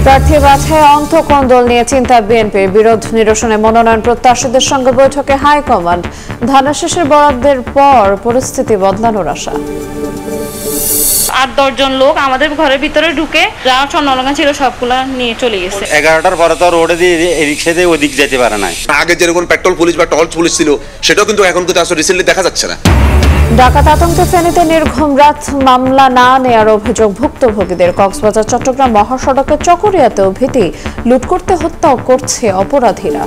প্রার্থী বাছাই অন্তঃকোণ দল নিয়ে চিন্তা বিএনপির বিরোধ নিরসনে মনোনয়ন প্রত্যাশীদের সঙ্গে বৈঠকে হাইকমান্ড। ধানের শেষের বরাদ্দের পর পরিস্থিতি বদলানোর আশা। ৮-১০ জন লোক আমাদের ঘরের ভিতরে ঢুকে যা স্বর্ণলঙ্কা ছিল সবগুলা নিয়ে চলে গেছে। 11টার পরে তো রোডে দিয়ে রিক্সা দিয়ে ওদিক যেতে পারে না। আগে যেরকম পেট্রোল পুলিশ বা টল পুলিশ ছিল সেটাও কিন্তু এখন কিন্তু আসলে রিসেন্টলি দেখা যাচ্ছে না। ডাকাত আতঙ্কে ফেনীতে নির্ঘুম রাত, মামলা না নেয়ার অভিযোগ ভুক্তভোগীদের। কক্সবাজার চট্টগ্রাম মহাসড়কের চকরিয়াতেও ভীতি, লুট করতে হত্যাও করছে অপরাধীরা।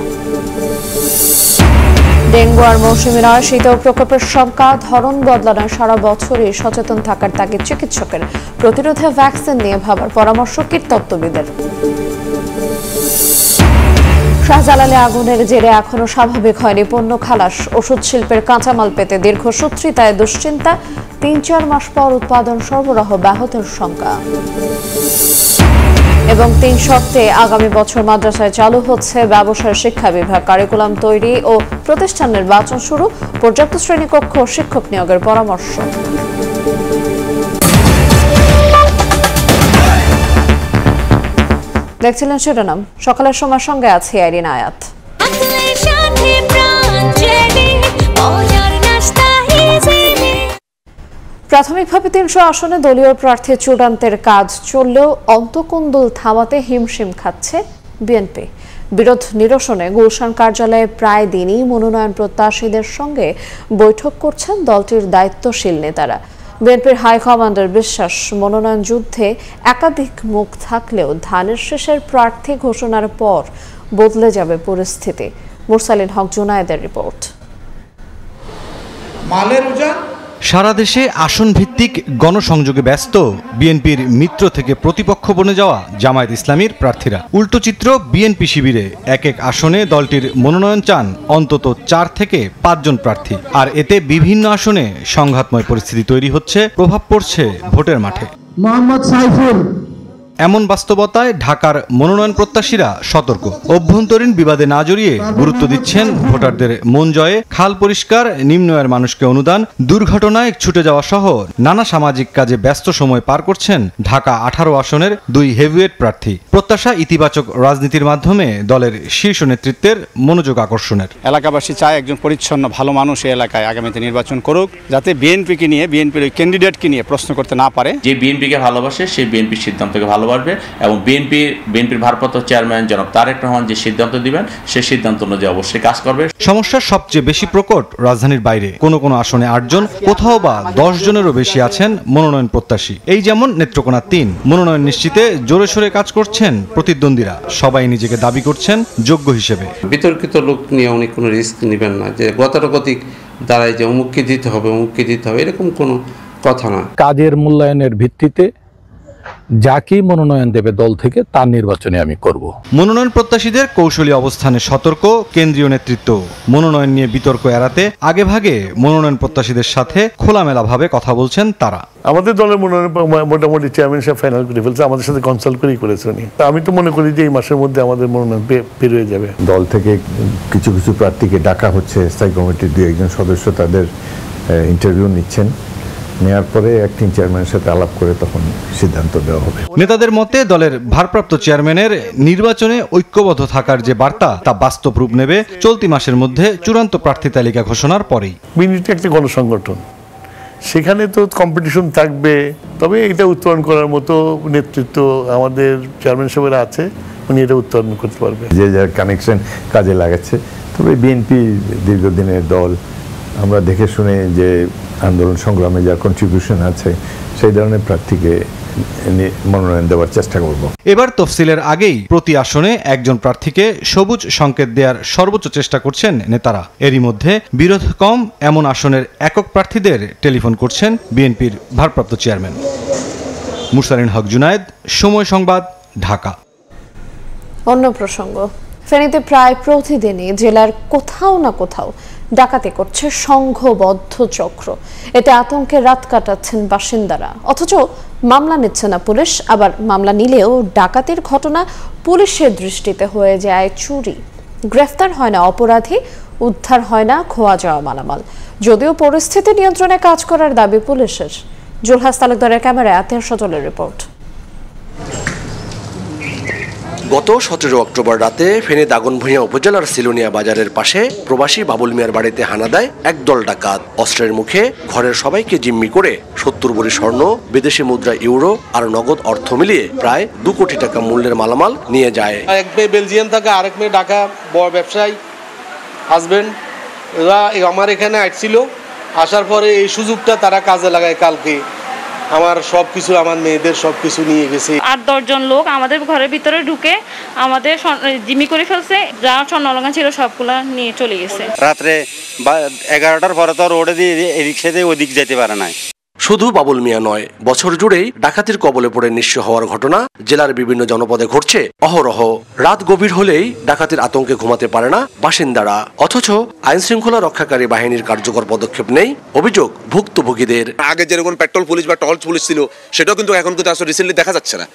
ডেঙ্গু আর মৌসুমী নয়, শীতের প্রকোপের শঙ্কা, ধরন বদলানোর সারা বছরই সচেতন থাকার তাগিদ চিকিৎসকের। প্রতিরোধে ভ্যাকসিন নিয়ে ভাবার পরামর্শ কীটতত্ত্ববিদের। শাহজালালে আগুনের জেরে এখনো স্বাভাবিক হয়নি পণ্য খালাস। ওষুধ শিল্পের কাঁচামাল পেতে দীর্ঘসূত্রিতায় দুশ্চিন্তা। ৩-৪ মাস পর উৎপাদন সরবরাহ ব্যাহতের শঙ্কা। এবং ৩ শর্তে আগামী বছর মাদ্রাসায় চালু হচ্ছে ব্যবসায় শিক্ষা বিভাগ। কারিকুলাম তৈরি ও প্রতিষ্ঠান নির্বাচন শুরু। পর্যাপ্ত শ্রেণীকক্ষ ও শিক্ষক নিয়োগের পরামর্শ। দেখছিলেন শিরোনাম। সকালের সময় সঙ্গে আছে আইরিন আয়াত। প্রাথমিকভাবে ৩০০ আসনে দলীয় প্রার্থী চূড়ান্তের কাজ চললেও অন্তঃকোণ থামাতে হিমশিম খাচ্ছে বিএনপি। বিরোধ নিরসনে গুলশান কার্যালয়ে প্রায় দিনই মনোনয়ন প্রত্যাশীদের সঙ্গে বৈঠক করছেন দলটির দায়িত্বশীল নেতারা। বিএনপির হাইকমান্ডের বিশ্বাস, মনোনয়ন যুদ্ধে একাধিক মুখ থাকলেও ধানের শেষের প্রার্থী ঘোষণার পর বদলে যাবে পরিস্থিতি। মুরসালিন হক জুনায়েদের রিপোর্ট। সারা দেশে আসন ভিত্তিক গণসংযোগে ব্যস্ত বিএনপির মিত্র থেকে প্রতিপক্ষ বনে যাওয়া জামায়াত ইসলামীর প্রার্থীরা। উল্টো চিত্র বিএনপি শিবিরে। এক এক আসনে দলটির মনোনয়ন চান অন্তত 4 থেকে 5 জন প্রার্থী। আর এতে বিভিন্ন আসনে সংঘাতময় পরিস্থিতি তৈরি হচ্ছে, প্রভাব পড়ছে ভোটের মাঠে। মোহাম্মদ সাইফুল। এমন বাস্তবতায় ঢাকার মনোনয়ন প্রত্যাশীরা সতর্ক। অভ্যন্তরীণ বিবাদে না জড়িয়ে গুরুত্ব দিচ্ছেন ভোটারদের মন জয়ে, খাল পরিষ্কার, নিম্ন আয়ের মানুষকে অনুদান, দুর্ঘটনায় ছুটে যাওয়া সহ নানা সামাজিক কাজে ব্যস্ত সময় পার করছেন ঢাকা 18 আসনের 2 হেভিওয়েট প্রার্থী। প্রত্যাশা ইতিবাচক রাজনীতির মাধ্যমে দলের শীর্ষ নেতৃত্বের মনোযোগ আকর্ষণের। এলাকাবাসী চায় একজন পরিচ্ছন্ন ভালো মানুষ এই এলাকায় আগামীতে নির্বাচন করুক, যাতে বিএনপিকে নিয়ে, বিএনপির ওই ক্যান্ডিডেটকে নিয়ে প্রশ্ন করতে না পারে। যে বিএনপিকে ভালোবাসে সেই বিএনপির সিদ্ধান্তকে ভালোবাসবে এবং বিএনপির ভারপ্রাপ্ত চেয়ারম্যান জনাব তারেক রহমান যে সিদ্ধান্ত দিবেন সেই সিদ্ধান্ত অনুযায়ী অবশ্যই কাজ করবে। সমস্যার সবচেয়ে বেশি প্রকট রাজধানীর বাইরে। কোনো কোনো আসনে 8 জন, কোথাও বা 10 জনেরও বেশি আছেন মনোনয়ন প্রত্যাশী। এই যেমন নেত্রকোনা 3। মনোনয়ন নিশ্চিতে জোরে সোরে কাজ করছেন প্রতিদ্বন্দ্বীরা। সবাই নিজেকে দাবি করছেন যোগ্য হিসেবে। বিতর্কিত লোক নিয়ে অনেক কোনো রিস্ক নেবেন না, যে গতানুগতিক দ্বারাই যে অমুককে দিতে হবে এরকম কোনো কথা না। কাজের মূল্যায়নের ভিত্তিতে যাকেই মনোনয়ন দেবে দল থেকে তার নির্বাচনে আমি করব। মনোনয়ন প্রত্যাশীদের কৌশলী অবস্থানে সতর্ক কেন্দ্রীয় নেতৃত্ব। মনোনয়ন নিয়ে বিতর্ক এড়াতে আগেভাগে মনোনয়ন প্রত্যাশীদের সাথে খোলামেলাভাবে কথা বলছেন তারা। আমাদের দলের মনোনয়ন মোটামুটি চেয়ারম্যান সাহেব ফাইনাল করে ফেলছে, আমাদের সাথে কনসাল্ট করেই করেছে উনি। আমি তো মনে করি যে এই মাসের মধ্যে আমাদের মনোনয়ন বের হয়ে যাবে। দল থেকে কিছু কিছু প্রার্থীকে ডাকা হচ্ছে, স্থায়ী কমিটির 2-1 সদস্য তাদের ইন্টারভিউ নিচ্ছেন। নেয়ার পরে অ্যাক্টিং চেয়ারম্যানের সাথে আলাপ করে তখন সিদ্ধান্ত দেওয়া হবে। নেতাদের মতে দলের ভারপ্রাপ্ত চেয়ারম্যানের নির্বাচনে ঐক্যবদ্ধ থাকার যে বার্তা তা বাস্তব রূপ নেবে চলতি মাসের মধ্যে চূড়ান্ত প্রার্থী তালিকা ঘোষণার পরেই। বিএনপি একটা গণসংগঠন, সেখানে তো কম্পিটিশন থাকবে, তবে এটা উত্তরণ করার মতো নেতৃত্ব আমাদের চেয়ারম্যান সাহেবের আছে, উনি এটা উত্তরণ করতে পারবে। যে যার কানেকশন কাজে লাগাচ্ছে। তবে বিএনপি দীর্ঘদিনের দল, আমরা দেখে শুনে যে আন্দোলন সংগ্রামে যার কন্ট্রিবিউশন আছে সেই ধরনের প্রার্থীকে মনোনয়ন দেওয়ার চেষ্টা করব। এবার তফসিলের আগেই প্রতি আসনে 1 জন প্রার্থীকে সবুজ সংকেত দেওয়ার সর্বোচ্চ চেষ্টা করছেন নেতারা। এরই মধ্যে বিরোধ কম এমন আসনের একক প্রার্থীদের টেলিফোন করছেন বিএনপির ভারপ্রাপ্ত চেয়ারম্যান। মুরসালিন হক জুনায়েদ, সময় সংবাদ, ঢাকা। অন্য প্রসঙ্গ, ফেনীতে প্রায় প্রতিদিনই জেলার কোথাও না কোথাও ডাকাতি করছে সংঘবদ্ধ চক্র। এতে আতঙ্কে রাত কাটাচ্ছেন বাসিন্দারা, অথচ মামলা নিচ্ছে না পুলিশ। আবার মামলা নিলেও ডাকাতির ঘটনা পুলিশের দৃষ্টিতে হয়ে যায় চুরি। গ্রেফতার হয় না অপরাধী, উদ্ধার হয় না খোয়া যাওয়া মালামাল। যদিও পরিস্থিতি নিয়ন্ত্রণে কাজ করার দাবি পুলিশের। জুলহাস তালুকদারের ক্যামেরায় আতিয়ার সজলের রিপোর্ট। গত 17 অক্টোবর রাতে ফেনী দাগনভূঞা উপজেলার সিলোনিয়া বাজারের পাশে প্রবাসী বাবুল মিয়ার বাড়িতে হানা দেয় একদল ডাকাত। অস্ত্রের মুখে ঘরের সবাইকে জিম্মি করে 70 ভরি স্বর্ণ, বিদেশি মুদ্রা ইউরো আর নগদ অর্থ মিলিয়ে প্রায় 2 কোটি টাকা মূল্যের মালামাল নিয়ে যায়। এক মেয়ে বেলজিয়াম থাকে, আরেক মেয়ে ঢাকা, বড় ব্যবসায়ী হাজবেন্ড। এরা আমার এখানে আসছিল, আসার পরে এই সুযোগটা তারা কাজে লাগায়। কালকে আমার সবকিছু, আমার মেয়েদের সবকিছু নিয়ে গেছে। 8-10 জন লোক আমাদের ঘরের ভিতরে ঢুকে আমাদের জিম্মি করে ফেলছে। যা স্বর্ণ অলংকার ছিল সবগুলা নিয়ে চলে গেছে। রাত্রে 11টার পরে তো রোডে দিয়ে রিক্সা দিয়ে ওদিক যেতে পারে নাই। শুধু বাবুল মিয়া নয়, বছর জুড়েই ডাকাতির কবলে পড়ে নিঃস্ব হওয়ার ঘটনা জেলার বিভিন্ন জনপদে ঘটছে অহরহ। রাত গভীর হলেই ডাকাতির আতঙ্কে ঘুমাতে পারে না বাসিন্দারা, অথচ আইন শৃঙ্খলা রক্ষাকারী বাহিনীর কার্যকর পদক্ষেপ নেই, অভিযোগ ভুক্তভোগীদের। আগে যেরকম পেট্রোল পুলিশ বা টহল পুলিশ ছিল, সেটাও কিন্তু এখন কিন্তু আসলে রিসেন্টলি দেখা যাচ্ছে না।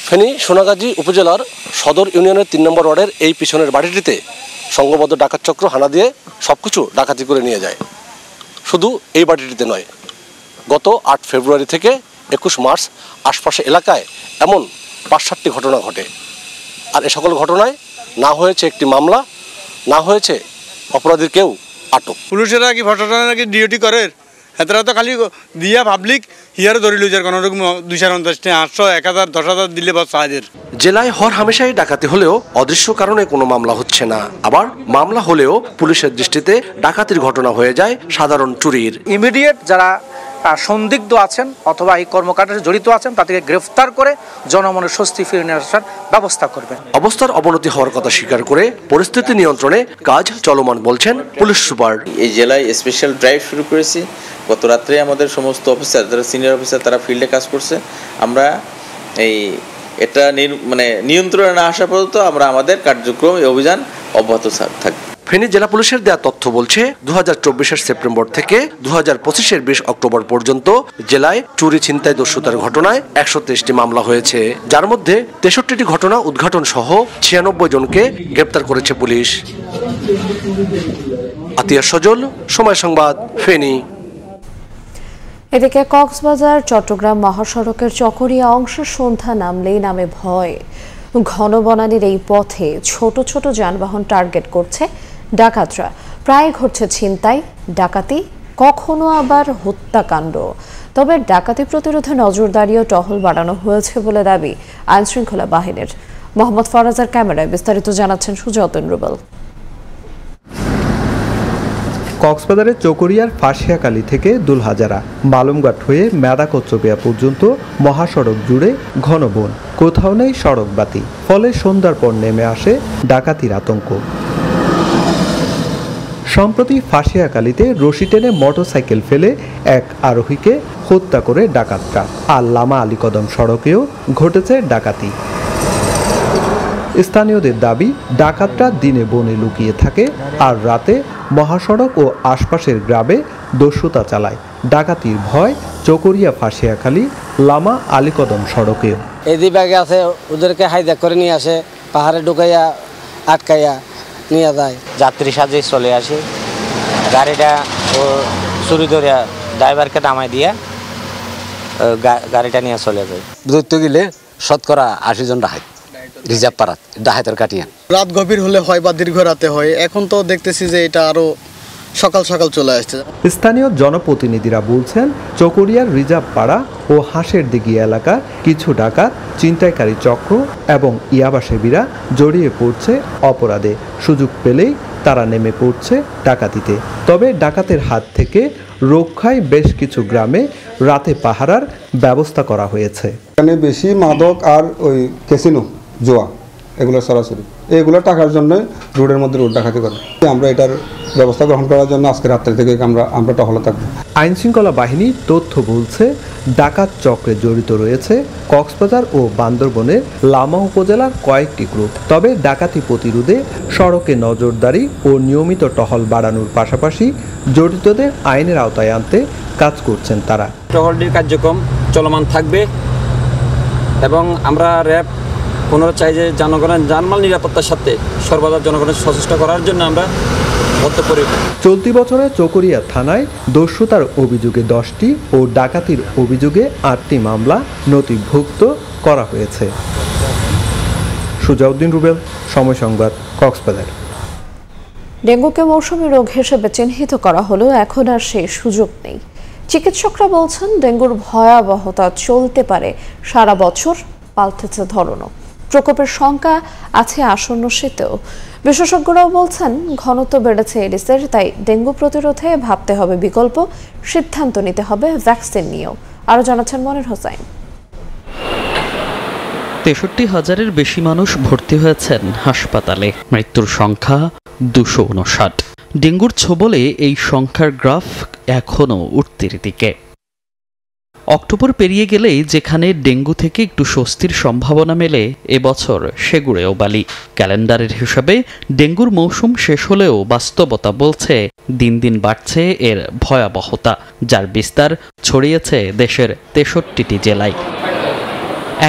ফেনী সোনাগাজী উপজেলার সদর ইউনিয়নের 3 নম্বর ওয়ার্ডের এই পিছনের বাড়িটিতে সংঘবদ্ধ ডাকাত চক্র হানা দিয়ে সবকিছু ডাকাতি করে নিয়ে যায়। শুধু এই বাড়িটিতে নয়, গত 8 ফেব্রুয়ারি থেকে 21 মার্চ আশপাশে এলাকায় এমন 5-7টি ঘটনা ঘটে। আর এ সকল ঘটনায় না হয়েছে একটি মামলা, না হয়েছে অপরাধীর কেউ আটক। পুলিশেরা কি ভোটাররা নাকি ডিউটি করে, এতটা তো খালি দিয়া পাবলিক হিয়ার ধরি লুজার কোনো রকম 250, 800, 1000, 10,000 দিলে বস সাহায্যের। জেলায় হর হামেশাই ডাকাতি হলেও অদৃশ্য কারণে কোনো মামলা হচ্ছে না, আবার মামলা হলেও পুলিশের দৃষ্টিতে ডাকাতির ঘটনা হয়ে যায় সাধারণ চুরির। ইমিডিয়েট যারা সন্দিগ্ধ আছেন অথবা এই কর্মকাণ্ডে জড়িত আছেন তাদেরকে গ্রেফতার করে জনমনের স্বস্তি ফিরিয়ে নিয়ে আসার ব্যবস্থা করবেন। অবস্থার অবনতি হওয়ার কথা স্বীকার করে পরিস্থিতি নিয়ন্ত্রণে কাজ চলমান বলছেন পুলিশ সুপার। এই জেলায় স্পেশাল ড্রাইভ শুরু করেছি। গত রাত্রে আমাদের সমস্ত অফিসার, যারা সিনিয়র অফিসার, তারা ফিল্ডে কাজ করছে। আমরা এটা নিয়ন্ত্রণে না আসা পর্যন্ত আমরা আমাদের কার্যক্রম, এই অভিযান অব্যাহত থাকবে। ফেনী জেলা পুলিশের দেয়া তথ্য বলছে 2024-এর সেপ্টেম্বর থেকে 2025-এর 20 অক্টোবর পর্যন্ত জেলায় চুরি, ছিনতাই, দস্যুতার ঘটনায় 123টি মামলা হয়েছে, যার মধ্যে 63টি ঘটনা উদ্ঘাটন সহ 96 জনকে গ্রেপ্তার করেছে পুলিশ। আতিয়া সজল, সময় সংবাদ, ফেনী। এদিকে কক্সবাজার চট্টগ্রাম মহাসড়কের চকরিয়া অংশে সন্ধ্যা নামলেই নামে ভয়। ঘন বনানীর এই পথে ছোট ছোট যানবাহন টার্গেট করছে ডাকাতরা। প্রায় ঘটছে ছিনতাই, ডাকাতি, কখনো আবার হত্যাকাণ্ড। তবে ডাকাতি প্রতিরোধে নজরদারি ও টহল বাড়ানো হয়েছে বলে দাবি আইনশৃঙ্খলা বাহিনীর। মোহাম্মদ ফরাজার ক্যামেরায় বিস্তারিত জানাচ্ছেন সুজাউদ্দিন রুবেল। কক্সবাজারের চকরিয়ার ফাঁসিয়াকালী থেকে দুলহাজারা, মালুমঘাট হয়ে মেদাকচ্চবিয়া পর্যন্ত মহাসড়ক জুড়ে ঘন বন, কোথাও নেই সড়ক বাতি। ফলে সন্ধ্যার পর নেমে আসে ডাকাতির আতঙ্ক। সম্প্রতি ফাঁসিয়াকালীতে রশি টেনে মোটরসাইকেল ফেলে এক আরোহীকে হত্যা করে ডাকাতরা। আর লামা আলীকদম সড়কেও ঘটেছে ডাকাতি। স্থানীয়দের দাবি, ডাকাতরা দিনে বনে লুকিয়ে থাকে আর রাতে মহাসড়ক ও আশপাশের গ্রামে দস্যুতা চালায়। ডাকাতির ভয় চকরিয়া ফাঁসিয়াখালী লামা আলীকদম সড়কেও। এদি ব্যাগে আছে, ওদেরকে হাইজ্যাক করে নিয়ে আসে, পাহাড়ে ঢুকাইয়া আটকাইয়া নিয়ে যায়। যাত্রী সাজে চলে আসে, গাড়িটা ও চুরি ধরিয়া ড্রাইভারকে নামাই দিয়া গাড়িটা নিয়ে চলে যায়। দূরত্ব গেলে শতকরা 80 জন ডাকাত রিজার্ভ পাড়াত ডাকাতের কাটিয়ান। রাত গভীর হলে হয় বা দীর্ঘ রাতে হয়, এখন তো দেখতেছি যে এটা আরো সকাল সকাল চলে আসছে। স্থানীয় জনপ্রতিনিধিরা বলছেন, চকরিয়ার রিজার্ভ পাড়া ও হাঁসের দিঘি এলাকার কিছু ডাকাত, ছিনতাইকারী চক্র এবং ইয়াবা সেবীরা জড়িয়ে পড়ছে অপরাধে। সুযোগ পেলেই তারা নেমে পড়ছে ডাকাতিতে। তবে ডাকাতের হাত থেকে রক্ষায় বেশ কিছু গ্রামে রাতে পাহারার ব্যবস্থা করা হয়েছে। এখানে বেশি মাদক আর ওই ক্যাসিনো, জোয়া, এগুলো সরাসরি এগুলো টাকার জন্য রোডের মধ্যে রোড ডাকাতি করে। আমরা এটার ব্যবস্থা গ্রহণ করার জন্য আজকে রাত্রি থেকে আমরা টহলে থাকবো। আইনশৃঙ্খলা বাহিনী তথ্য বলছে, ডাকাত চক্রে জড়িত রয়েছে কক্সবাজার ও বান্দরবনের লামা উপজেলার কয়েকটি গ্রুপ। তবে ডাকাতি প্রতিরোধে সড়কে নজরদারি ও নিয়মিত টহল বাড়ানোর পাশাপাশি জড়িতদের আইনের আওতায় আনতে কাজ করছেন তারা। টহলটির কার্যক্রম চলমান থাকবে এবং আমরা র্যাব পুনরায় চাই যে জনগণের জানমাল নিরাপত্তার সাথে সর্বদা জনগণের সচেষ্ট করার জন্য আমরা চলতি বছরে চকরিয়া থানায় দস্যুতার অভিযোগে 10টি ও ডাকাতির অভিযোগে 8টি মামলা নথিভুক্ত করা হয়েছে। সুজাউদ্দিন রুবেল, সময় সংবাদ, কক্সবাজার। ডেঙ্গুকে মৌসুমী রোগ হিসেবে চিহ্নিত করা হলেও এখন আর সেই সুযোগ নেই। চিকিৎসকরা বলছেন ডেঙ্গুর ভয়াবহতা চলতে পারে সারা বছর, পাল্টেছে ধরনও। প্রকোপের সংখ্যা আছে আসন্ন শীতেও। বিশেষজ্ঞরাও বলছেন ঘনত্ব বেড়েছে এডিসের, তাই ডেঙ্গু প্রতিরোধে ভাবতে হবে বিকল্প, সিদ্ধান্ত নিতে হবে ভ্যাকসিন নিয়েও। আরও জানাচ্ছেন মনির হোসাইন। ৬৩,০০০-এর বেশি মানুষ ভর্তি হয়েছেন হাসপাতালে, মৃত্যুর সংখ্যা ২৫৯। ডেঙ্গুর ছোবলে এই সংখ্যার গ্রাফ এখনও উঠতির দিকে। অক্টোবর পেরিয়ে গেলেই যেখানে ডেঙ্গু থেকে একটু স্বস্তির সম্ভাবনা মেলে, এবছর সেগুড়েও বালি। ক্যালেন্ডারের হিসাবে ডেঙ্গুর মৌসুম শেষ হলেও বাস্তবতা বলছে দিন দিন বাড়ছে এর ভয়াবহতা, যার বিস্তার ছড়িয়েছে দেশের ৬৩টি জেলায়।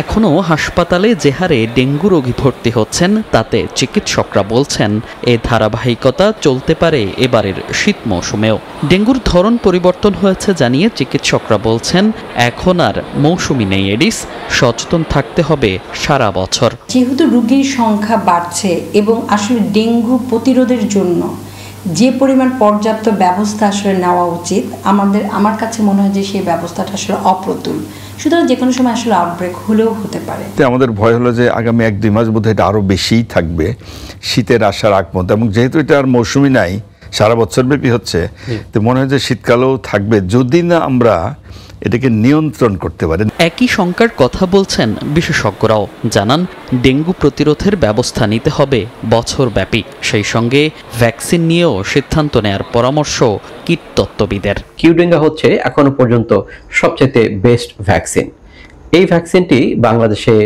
এখনও হাসপাতালে যে হারে ডেঙ্গু রোগী ভর্তি হচ্ছেন, তাতে চিকিৎসকরা বলছেন এ ধারাবাহিকতা চলতে পারে এবারের শীত মৌসুমেও। ডেঙ্গুর ধরন পরিবর্তন হয়েছে জানিয়ে চিকিৎসকরা বলছেন এখন আর মৌসুমি নেই এডিস, সচেতন থাকতে হবে সারা বছর। যেহেতু রোগীর সংখ্যা বাড়ছে এবং আসলে ডেঙ্গু প্রতিরোধের জন্য যে পরিমাণ পর্যাপ্ত ব্যবস্থা আসলে নেওয়া উচিত, আমার কাছে মনে হয় যে সেই ব্যবস্থাটা আসলে অপ্রতুল। সুতরাং যে কোনো সময় আসলে আউটব্রেক হলেও হতে পারে। আমাদের ভয় হলো যে আগামী ১-২ মাস বোধহয় এটা আরও বেশিই থাকবে শীতের আসার আগ পর্যন্ত, এবং যেহেতু এটা আর মৌসুমি নাই, সারা বছর ব্যাপী হচ্ছে, তো মনে হয় যে শীতকালেও থাকবে যদি না আমরা এটাকে নিয়ন্ত্রণ করতে পারেন। একই শঙ্কার কথা বলছেন বিশেষজ্ঞরাও, জানান ডেঙ্গু প্রতিরোধের ব্যবস্থা নিতে হবে বছরব্যাপী, সেই সঙ্গে ভ্যাকসিন নিয়েও সিদ্ধান্ত নেয়ার পরামর্শ কীটতত্ত্ববিদের। কিউডেঙ্গা হচ্ছে এখনো পর্যন্ত সবচেয়ে বেস্ট ভ্যাকসিন। এই ভ্যাকসিনটি বাংলাদেশে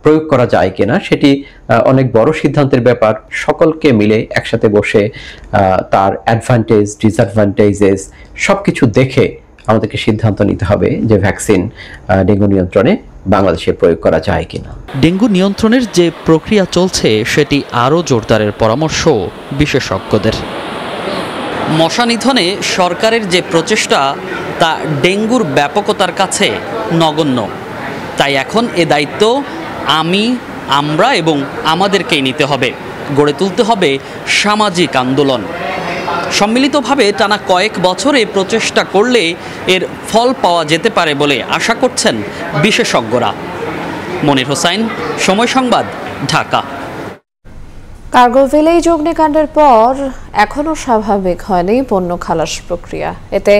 প্রয়োগ করা যায় কিনা সেটি অনেক বড় সিদ্ধান্তের ব্যাপার। সকলকে মিলে একসাথে বসে তার অ্যাডভান্টেজ, ডিসঅ্যাডভান্টেজেস সবকিছু দেখে আমাদেরকে সিদ্ধান্ত নিতে হবে যে ভ্যাকসিন ডেঙ্গু নিয়ন্ত্রণে বাংলাদেশে প্রয়োগ করা যায় কিনা। ডেঙ্গু নিয়ন্ত্রণের যে প্রক্রিয়া চলছে সেটি আরও জোরদারের পরামর্শ বিশেষজ্ঞদের। মশা নিধনে সরকারের যে প্রচেষ্টা তা ডেঙ্গুর ব্যাপকতার কাছে নগণ্য, তাই এখন এ দায়িত্ব আমরা এবং আমাদেরকেই নিতে হবে। গড়ে তুলতে হবে সামাজিক আন্দোলন। সম্মিলিতভাবে টানা কয়েক বছর এই প্রচেষ্টা করলে এর ফল পাওয়া যেতে পারে বলে আশা করছেন বিশেষজ্ঞরা। মনির হোসাইন, সময় সংবাদ, ঢাকা। কার্গো ভিলেজ অগ্নিকাণ্ডের পর এখনও স্বাভাবিক হয়নি পণ্য খালাস প্রক্রিয়া। এতে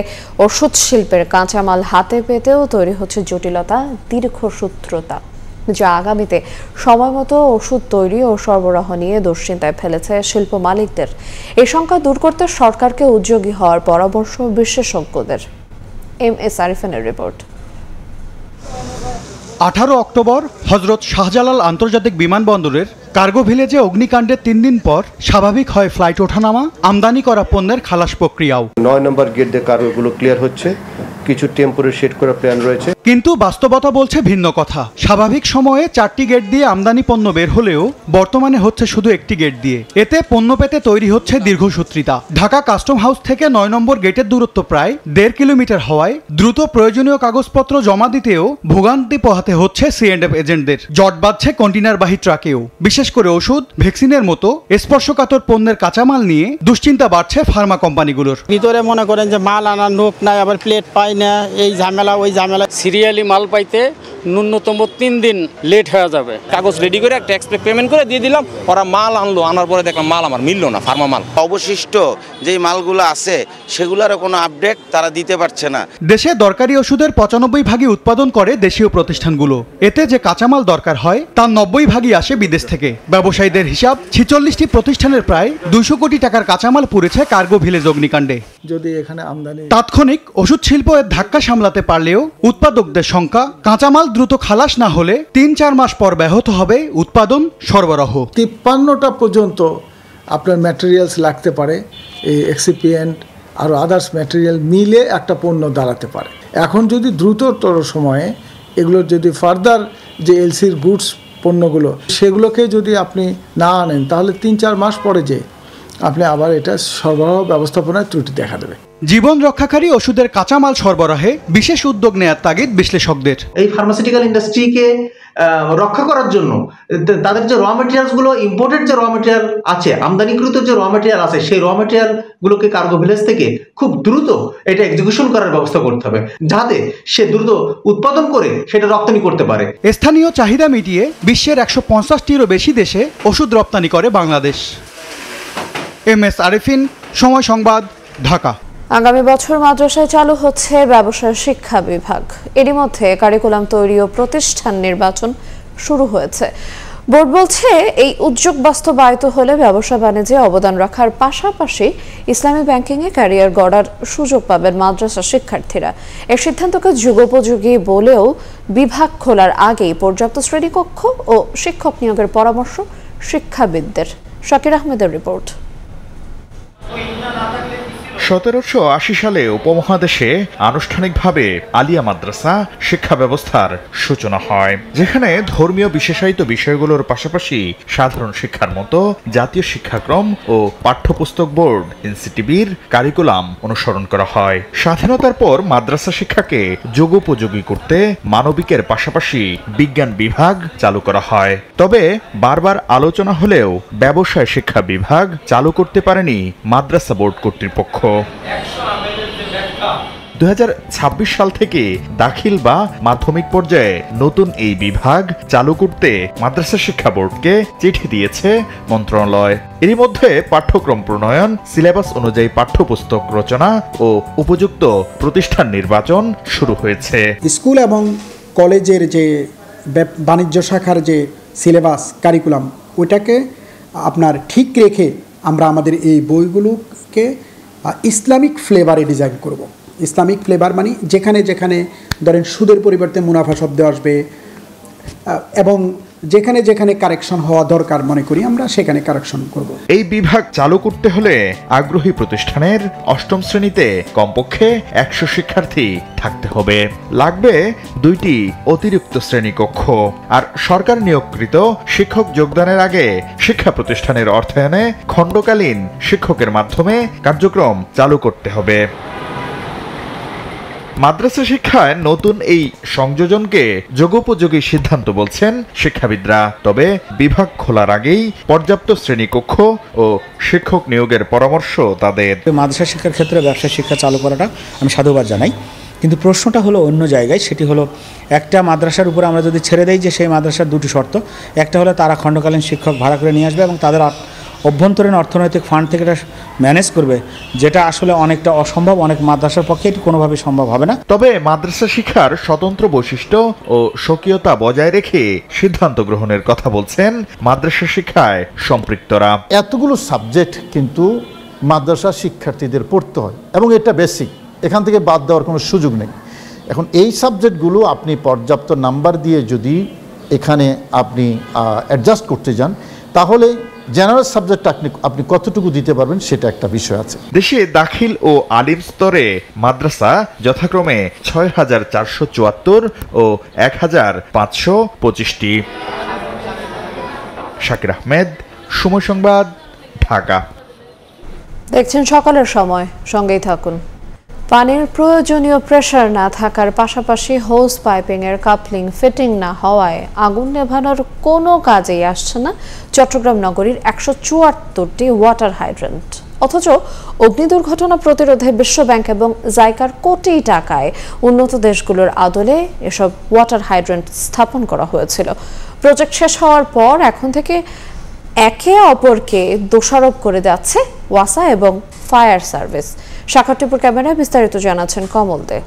ওষুধ শিল্পের কাঁচামাল হাতে পেতেও তৈরি হচ্ছে জটিলতা, দীর্ঘসূত্রতা, যা আগামীতে সময়মতো ওষুধ তৈরি ও সরবরাহ নিয়ে দুশ্চিন্তায় ফেলেছে শিল্প মালিকদের। এই সংখ্যা দূর করতে সরকারকে উদ্যোগী হওয়ার পরামর্শ বিশেষজ্ঞদের। MS আরিফিনের report. 18 অক্টোবর হজরত শাহজালাল আন্তর্জাতিক বিমানবন্দরের কার্গো ভিলেজে অগ্নিকাণ্ডের 3 দিন পর স্বাভাবিক হয় ফ্লাইট ওঠানামা, আমদানি করা পণ্যের খালাস প্রক্রিয়াও। 9 নম্বর গেট দিয়ে কার্গোগুলো ক্লিয়ার হচ্ছে, কিছু টেম্পোরারি সেট করা প্ল্যান রয়েছে। কিন্তু বাস্তবতা বলছে ভিন্ন কথা। স্বাভাবিক সময়ে 4টি গেট দিয়ে আমদানি পণ্য বের হলেও বর্তমানে হচ্ছে শুধু একটি গেট দিয়ে। এতে পণ্য পেতে তৈরি হচ্ছে দীর্ঘসূত্রিতা। ঢাকা কাস্টম হাউস থেকে 9 নম্বর গেটের দূরত্ব প্রায় 1.5 কিলোমিটার হওয়ায় দ্রুত প্রয়োজনীয় কাগজপত্র জমা দিতেও ভোগান্তি পোহাতে হচ্ছে C&F এজেন্টদের। জট বাঁধছে কন্টেইনারবাহী ট্রাকেও। বিশেষ করে ওষুধ, ভ্যাকসিনের মতো স্পর্শকাতর পণ্যের কাঁচামাল নিয়ে দুশ্চিন্তা বাড়ছে ফার্মা কোম্পানিগুলোর। ভিতরে মনে করেন যে মাল আনার নোক নাই, আবার প্লেট পাই না, এই ঝামেলা ওই ঝামেলা। সিরিয়ালি মাল পাইতে ন্যূনতম 3 দিন লেট হয়ে যাবে। কাগজ রেডি করে ট্যাক্স পেমেন্ট করে দিয়ে দিলাম, ওরা মাল আনলো, আনার পরে দেখলাম মাল আমার মিললো না, ফার্মা মাল। অবশিষ্ট যেই মালগুলো আছে সেগুলোর কোনো আপডেট তারা দিতে পারছে না। দেশে দরকারি ওষুধের 95 ভাগই উৎপাদন করে দেশীয় প্রতিষ্ঠানগুলো। এতে যে কাঁচামাল দরকার হয় তার 90 ভাগই আসে বিদেশ থেকে। ব্যবসায়ীদের হিসাব 46টি প্রতিষ্ঠানের প্রায় 200 কোটি টাকার কাঁচামাল পুড়েছে কার্গো ভিলেজ অগ্নিকাণ্ডে। যদি এখানে আমদানি তাৎক্ষণিক ওষুধ শিল্প এর ধাক্কা সামলাতে পারলেও উৎপাদকদের সংখ্যা, কাঁচামাল দ্রুত খালাস না হলে 3-4 মাস পর ব্যাহত হবে উৎপাদন সরবরাহ। 53টা পর্যন্ত আপনার ম্যাটেরিয়ালস লাগতে পারে, এই এক্সিপিয়েন্ট আর আদার্স ম্যাটেরিয়াল মিলে একটা পণ্য দাঁড়াতে পারে। এখন যদি দ্রুততর সময়ে এগুলোর যদি ফার্দার যে এলসির গুডস পণ্যগুলো সেগুলোকে যদি আপনি না আনেন, তাহলে 3-4 মাস পরে যে আপনি আবার এটা সরবরাহ ব্যবস্থাপনায় ত্রুটি দেখা দেবে। জীবন রক্ষাকারী ওষুধের কাঁচামাল সরবরাহে বিশেষ উদ্যোগ নেয়ার তাগিদ বিশ্লেষকদের। এই ফার্মাসিউটিক্যাল ইন্ডাস্ট্রিকে রক্ষা করার জন্য তাদের যে র মেটেরিয়ালসগুলো, ইম্পোর্টেড যে র মেটেরিয়াল আছে, আমদানিকৃত যে র মেটেরিয়াল আছে, সেই র মেটেরিয়ালগুলোকে কার্গো ভিলেজ থেকে খুব দ্রুত এটা এক্সিকিউশন করার ব্যবস্থা করতে হবে, যাতে সে দ্রুত উৎপাদন করে সেটা রপ্তানি করতে পারে। স্থানীয় চাহিদা মিটিয়ে বিশ্বের 150টিরও বেশি দেশে ওষুধ রপ্তানি করে বাংলাদেশ। MS আরিফিন, সময় সংবাদ, ঢাকা। আগামী বছর মাদ্রাসায় চালু হচ্ছে ব্যবসায় শিক্ষা বিভাগ। এরই মধ্যে কারিকুলাম তৈরি ও প্রতিষ্ঠান নির্বাচন শুরু হয়েছে। বোর্ড বলছে এই উদ্যোগ বাস্তবায়িত হলে ব্যবসা বাণিজ্যে অবদান রাখার পাশাপাশি ইসলামী ব্যাংকিংয়ে ক্যারিয়ার গড়ার সুযোগ পাবেন মাদ্রাসা শিক্ষার্থীরা। এর সিদ্ধান্তকে যুগোপযোগী বলেও বিভাগ খোলার আগেই পর্যাপ্ত শ্রেণীকক্ষ ও শিক্ষক নিয়োগের পরামর্শ শিক্ষাবিদদের। শাকির আহমেদের রিপোর্ট। 1780 সালে উপমহাদেশে আনুষ্ঠানিকভাবে আলিয়া মাদ্রাসা শিক্ষা ব্যবস্থার সূচনা হয়, যেখানে ধর্মীয় বিশেষায়িত বিষয়গুলোর পাশাপাশি সাধারণ শিক্ষার মতো জাতীয় শিক্ষাক্রম ও পাঠ্যপুস্তক বোর্ড NCTB-র কারিকুলাম অনুসরণ করা হয়। স্বাধীনতার পর মাদ্রাসা শিক্ষাকে যুগোপযোগী করতে মানবিকের পাশাপাশি বিজ্ঞান বিভাগ চালু করা হয়। তবে বারবার আলোচনা হলেও ব্যবসায় শিক্ষা বিভাগ চালু করতে পারেনি মাদ্রাসা বোর্ড কর্তৃপক্ষ। 2026 সাল থেকে দাখিল বা মাধ্যমিক পর্যায়ে নতুন এই বিভাগ চালু করতে মাদ্রাসা শিক্ষা বোর্ডকে চিঠি দিয়েছে মন্ত্রণালয়। এরই মধ্যে পাঠ্যক্রম প্রণয়ন, সিলেবাস অনুযায়ী পাঠ্যপুস্তক রচনা ও উপযুক্ত প্রতিষ্ঠান নির্বাচন শুরু হয়েছে। স্কুল এবং কলেজের যে বাণিজ্য শাখার যে সিলেবাস কারিকুলাম, ওইটাকে আপনার ঠিক রেখে আমরা আমাদের এই বইগুলোকে ইসলামিক ফ্লেভারে ডিজাইন করব। ইসলামিক ফ্লেভার মানে যেখানে যেখানে ধরেন সুদের পরিবর্তে মুনাফা শব্দ আসবে এবং যেখানে যেখানে কারেকশন হওয়া দরকার মনে করি আমরা সেখানে কারেকশন করব। এই বিভাগ চালু করতে হলে আগ্রহী প্রতিষ্ঠানের 8ম শ্রেণীতে কমপক্ষে 100 শিক্ষার্থী থাকতে হবে। লাগবে 2টি অতিরিক্ত শ্রেণীকক্ষ। আর সরকার নিয়োগকৃত শিক্ষক যোগদানের আগে শিক্ষা প্রতিষ্ঠানের অর্থায়নে খণ্ডকালীন শিক্ষকের মাধ্যমে কার্যক্রম চালু করতে হবে। মাদ্রাসা শিক্ষায় নতুন এই সংযোজনকে যুগোপযোগী সিদ্ধান্ত বলছেন শিক্ষাবিদরা। তবে বিভাগ খোলার আগেই পর্যাপ্ত শ্রেণীকক্ষ ও শিক্ষক নিয়োগের পরামর্শ তাদের। মাদ্রাসা শিক্ষার ক্ষেত্রে ব্যবসা শিক্ষা চালু করাটা আমি সাধুবাদ জানাই, কিন্তু প্রশ্নটা হলো অন্য জায়গায়। সেটি হলো একটা মাদ্রাসার উপরে আমরা যদি ছেড়ে দেই যে সেই মাদ্রাসার 2টি শর্ত, একটা হলো তারা খণ্ডকালীন শিক্ষক ভাড়া করে নিয়ে আসবে এবং তাদের অভ্যন্তরীণ অর্থনৈতিক ফান্ড থেকে এটা ম্যানেজ করবে, যেটা আসলে অনেকটা অসম্ভব। অনেক মাদ্রাসার পক্ষে এটি কোনোভাবেই সম্ভব হবে না। তবে মাদ্রাসা শিক্ষার স্বতন্ত্র বৈশিষ্ট্য ও স্বকীয়তা বজায় রেখে সিদ্ধান্ত গ্রহণের কথা বলছেন মাদ্রাসা শিক্ষায় সম্পৃক্তরা। এতগুলো সাবজেক্ট কিন্তু মাদ্রাসা শিক্ষার্থীদের পড়তে হয় এবং এটা বেসিক, এখান থেকে বাদ দেওয়ার কোনো সুযোগ নেই। এখন এই সাবজেক্টগুলো আপনি পর্যাপ্ত নাম্বার দিয়ে যদি এখানে আপনি অ্যাডজাস্ট করতে যান, তাহলে জেনারেল সাবজেক্ট আপনি কতটুকু দিতে পারবেন সেটা একটা বিষয় আছে। দেশে দাখিল ও আলিম স্তরে মাদ্রাসা যথাক্রমে 6,474 ও 1,525টি। শাকির আহমেদ, সময় সংবাদ, ঢাকা। দেখছেন সকালের সময়, সঙ্গেই থাকুন। পানির প্রয়োজনীয় প্রেসার না থাকার পাশাপাশি হোজ পাইপিংয়ের কাপলিং ফিটিং না হওয়ায় আগুন নেভানোর কোনো কাজেই আসছে না চট্টগ্রাম নগরীর 174টি ওয়াটার হাইড্রেন্ট। অথচ অগ্নি দুর্ঘটনা প্রতিরোধে বিশ্বব্যাংক এবং জাইকার কোটি টাকায় উন্নত দেশগুলোর আদলে এসব ওয়াটার হাইড্রেন্ট স্থাপন করা হয়েছিল। প্রজেক্ট শেষ হওয়ার পর এখন থেকে একে অপরকে দোষারোপ করে যাচ্ছে ওয়াসা এবং ফায়ার সার্ভিস। শাখাটিপুর ক্যামেরায় বিস্তারিত জানাচ্ছেন কমল দে।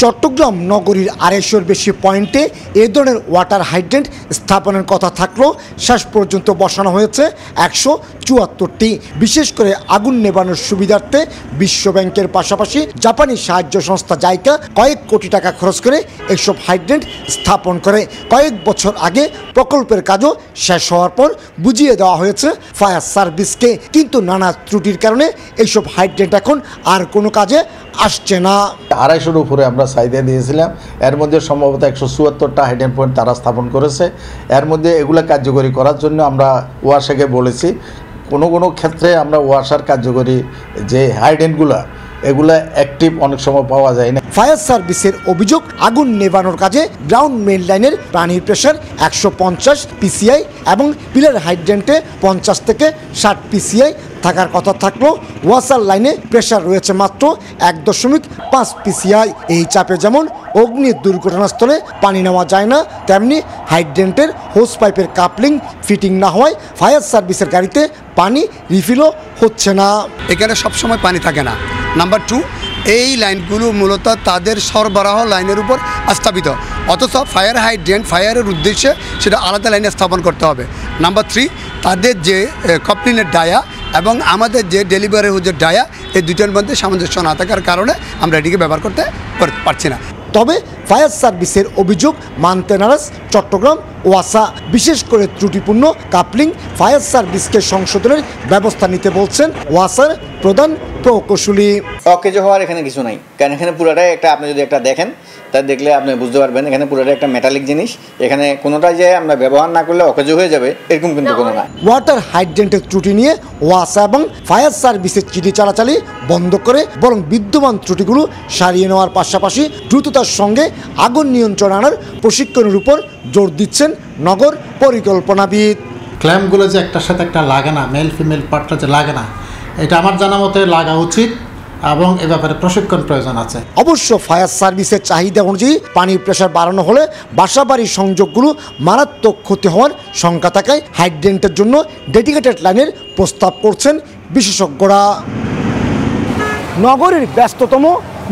চট্টগ্রাম নগরীর 250-এর বেশি পয়েন্টে এ ধরনের ওয়াটার হাইড্রেন্ট স্থাপনের কথা থাকলেও শেষ পর্যন্ত বসানো হয়েছে 174টি। বিশেষ করে আগুন নেভানোর সুবিধার্থে বিশ্বব্যাংকের পাশাপাশি জাপানি সাহায্য সংস্থা জাইকা কয়েক কোটি টাকা খরচ করে এসব হাইড্রেন্ট স্থাপন করে। কয়েক বছর আগে প্রকল্পের কাজও শেষ হওয়ার পর বুঝিয়ে দেওয়া হয়েছে ফায়ার সার্ভিসকে, কিন্তু নানা ত্রুটির কারণে এইসব হাইড্রেন্ট এখন আর কোনো কাজে আসছে না। 250-এর উপরে আমরা চাহিদা দিয়েছিলাম, এর মধ্যে সম্ভবত 174টা হাইড্রেন্ট পয়েন্ট তারা স্থাপন করেছে এর মধ্যে এগুলা কার্যকরী করার জন্য আমরা ওয়াসাকে বলেছি। কোনো ক্ষেত্রে আমরা ওয়াসার কার্যকরী যে হাইডেন্টগুলো এগুলা অ্যাক্টিভ অনেক সময় পাওয়া যায় না। ফায়ার সার্ভিসের অভিযোগ, আগুন নেভানোর কাজে গ্রাউন্ড মেইন লাইনের পানির প্রেশার 150 PCI এবং পিলার হাইড্রেন্টে 50 থেকে 60 PCI থাকার কথা থাকলেও ওয়াসার লাইনে প্রেশার রয়েছে মাত্র 1.5 PCI। এই চাপে যেমন অগ্নি দুর্ঘটনাস্থলে পানি নেওয়া যায় না, তেমনি হাইড্রেন্টের হোস পাইপের কাপলিং ফিটিং না হওয়ায় ফায়ার সার্ভিসের গাড়িতে পানি রিফিলও হচ্ছে না। এখানে সবসময় পানি থাকে না। নাম্বার 2, এই লাইনগুলো মূলত তাদের সরবরাহ লাইনের উপর স্থাপিত, অথচ ফায়ার হাইড্রেন্ট ফায়ারের উদ্দেশ্যে সেটা আলাদা লাইনে স্থাপন করতে হবে। নাম্বার 3, তাদের যে কপলিনের ডায়া এবং আমাদের যে ডেলিভারি যে ডায়া, এই দুটোর মধ্যে সামঞ্জস্য না থাকার কারণে আমরা এটিকে ব্যবহার করতে পারছি না। তবে ফায়ার সার্ভিসের অভিযোগ মানতে নারাজ চট্টগ্রাম ওয়াসা, বিশেষ করে ত্রুটিপূর্ণ কাপলিং ফায়ার সার্ভিসকে সংশোধনের ব্যবস্থা নিতে বলছেন ওয়াসার প্রধান প্রকৌশলী। অকেজো হওয়ার এখানে কিছু নাই, কারণ এখানে পুরোটাই একটা, আপনি যদি একটা দেখেন তা দেখলে আপনি বুঝতে পারবেন এখানে পুরোটাই একটা মেটালিক জিনিস। এখানে কোনোটাই যে আমরা ব্যবহার না করলে অকেজো হয়ে যাবে এরকম কিন্তু কোনো না। ওয়াটার হাইড্রেন্টের ত্রুটি নিয়ে ওয়াসা এবং ফায়ার সার্ভিসের চিঠি চালাচালি বন্ধ করে বরং বিদ্যমান ত্রুটিগুলো সারিয়ে নেওয়ার পাশাপাশি দ্রুততার সঙ্গে আগুন নিয়ন্ত্রণ আনার প্রশিক্ষণের উপর জোর দিচ্ছেন নগর পরিকল্পনাবিদ। ক্ল্যাম্পগুলো যে একটার সাথে একটা লাগে না, মেল ফিমেল পার্টটা যে লাগে না, এটা আমার জানা মতে লাগা উচিত এবং এ ব্যাপারে প্রশিক্ষণ প্রয়োজন আছে। অবশ্য ফায়ার সার্ভিসের চাহিদা অনুযায়ী পানির প্রেশার বাড়ানো হলে বাসাবাড়ির সংযোগগুলো মারাত্মক ক্ষতি হওয়ার শঙ্কা থাকায় হাইড্রেন্টের জন্য ডেডিকেটেড লাইনের প্রস্তাব করছেন বিশেষজ্ঞরা। নগরীর ব্যস্ততম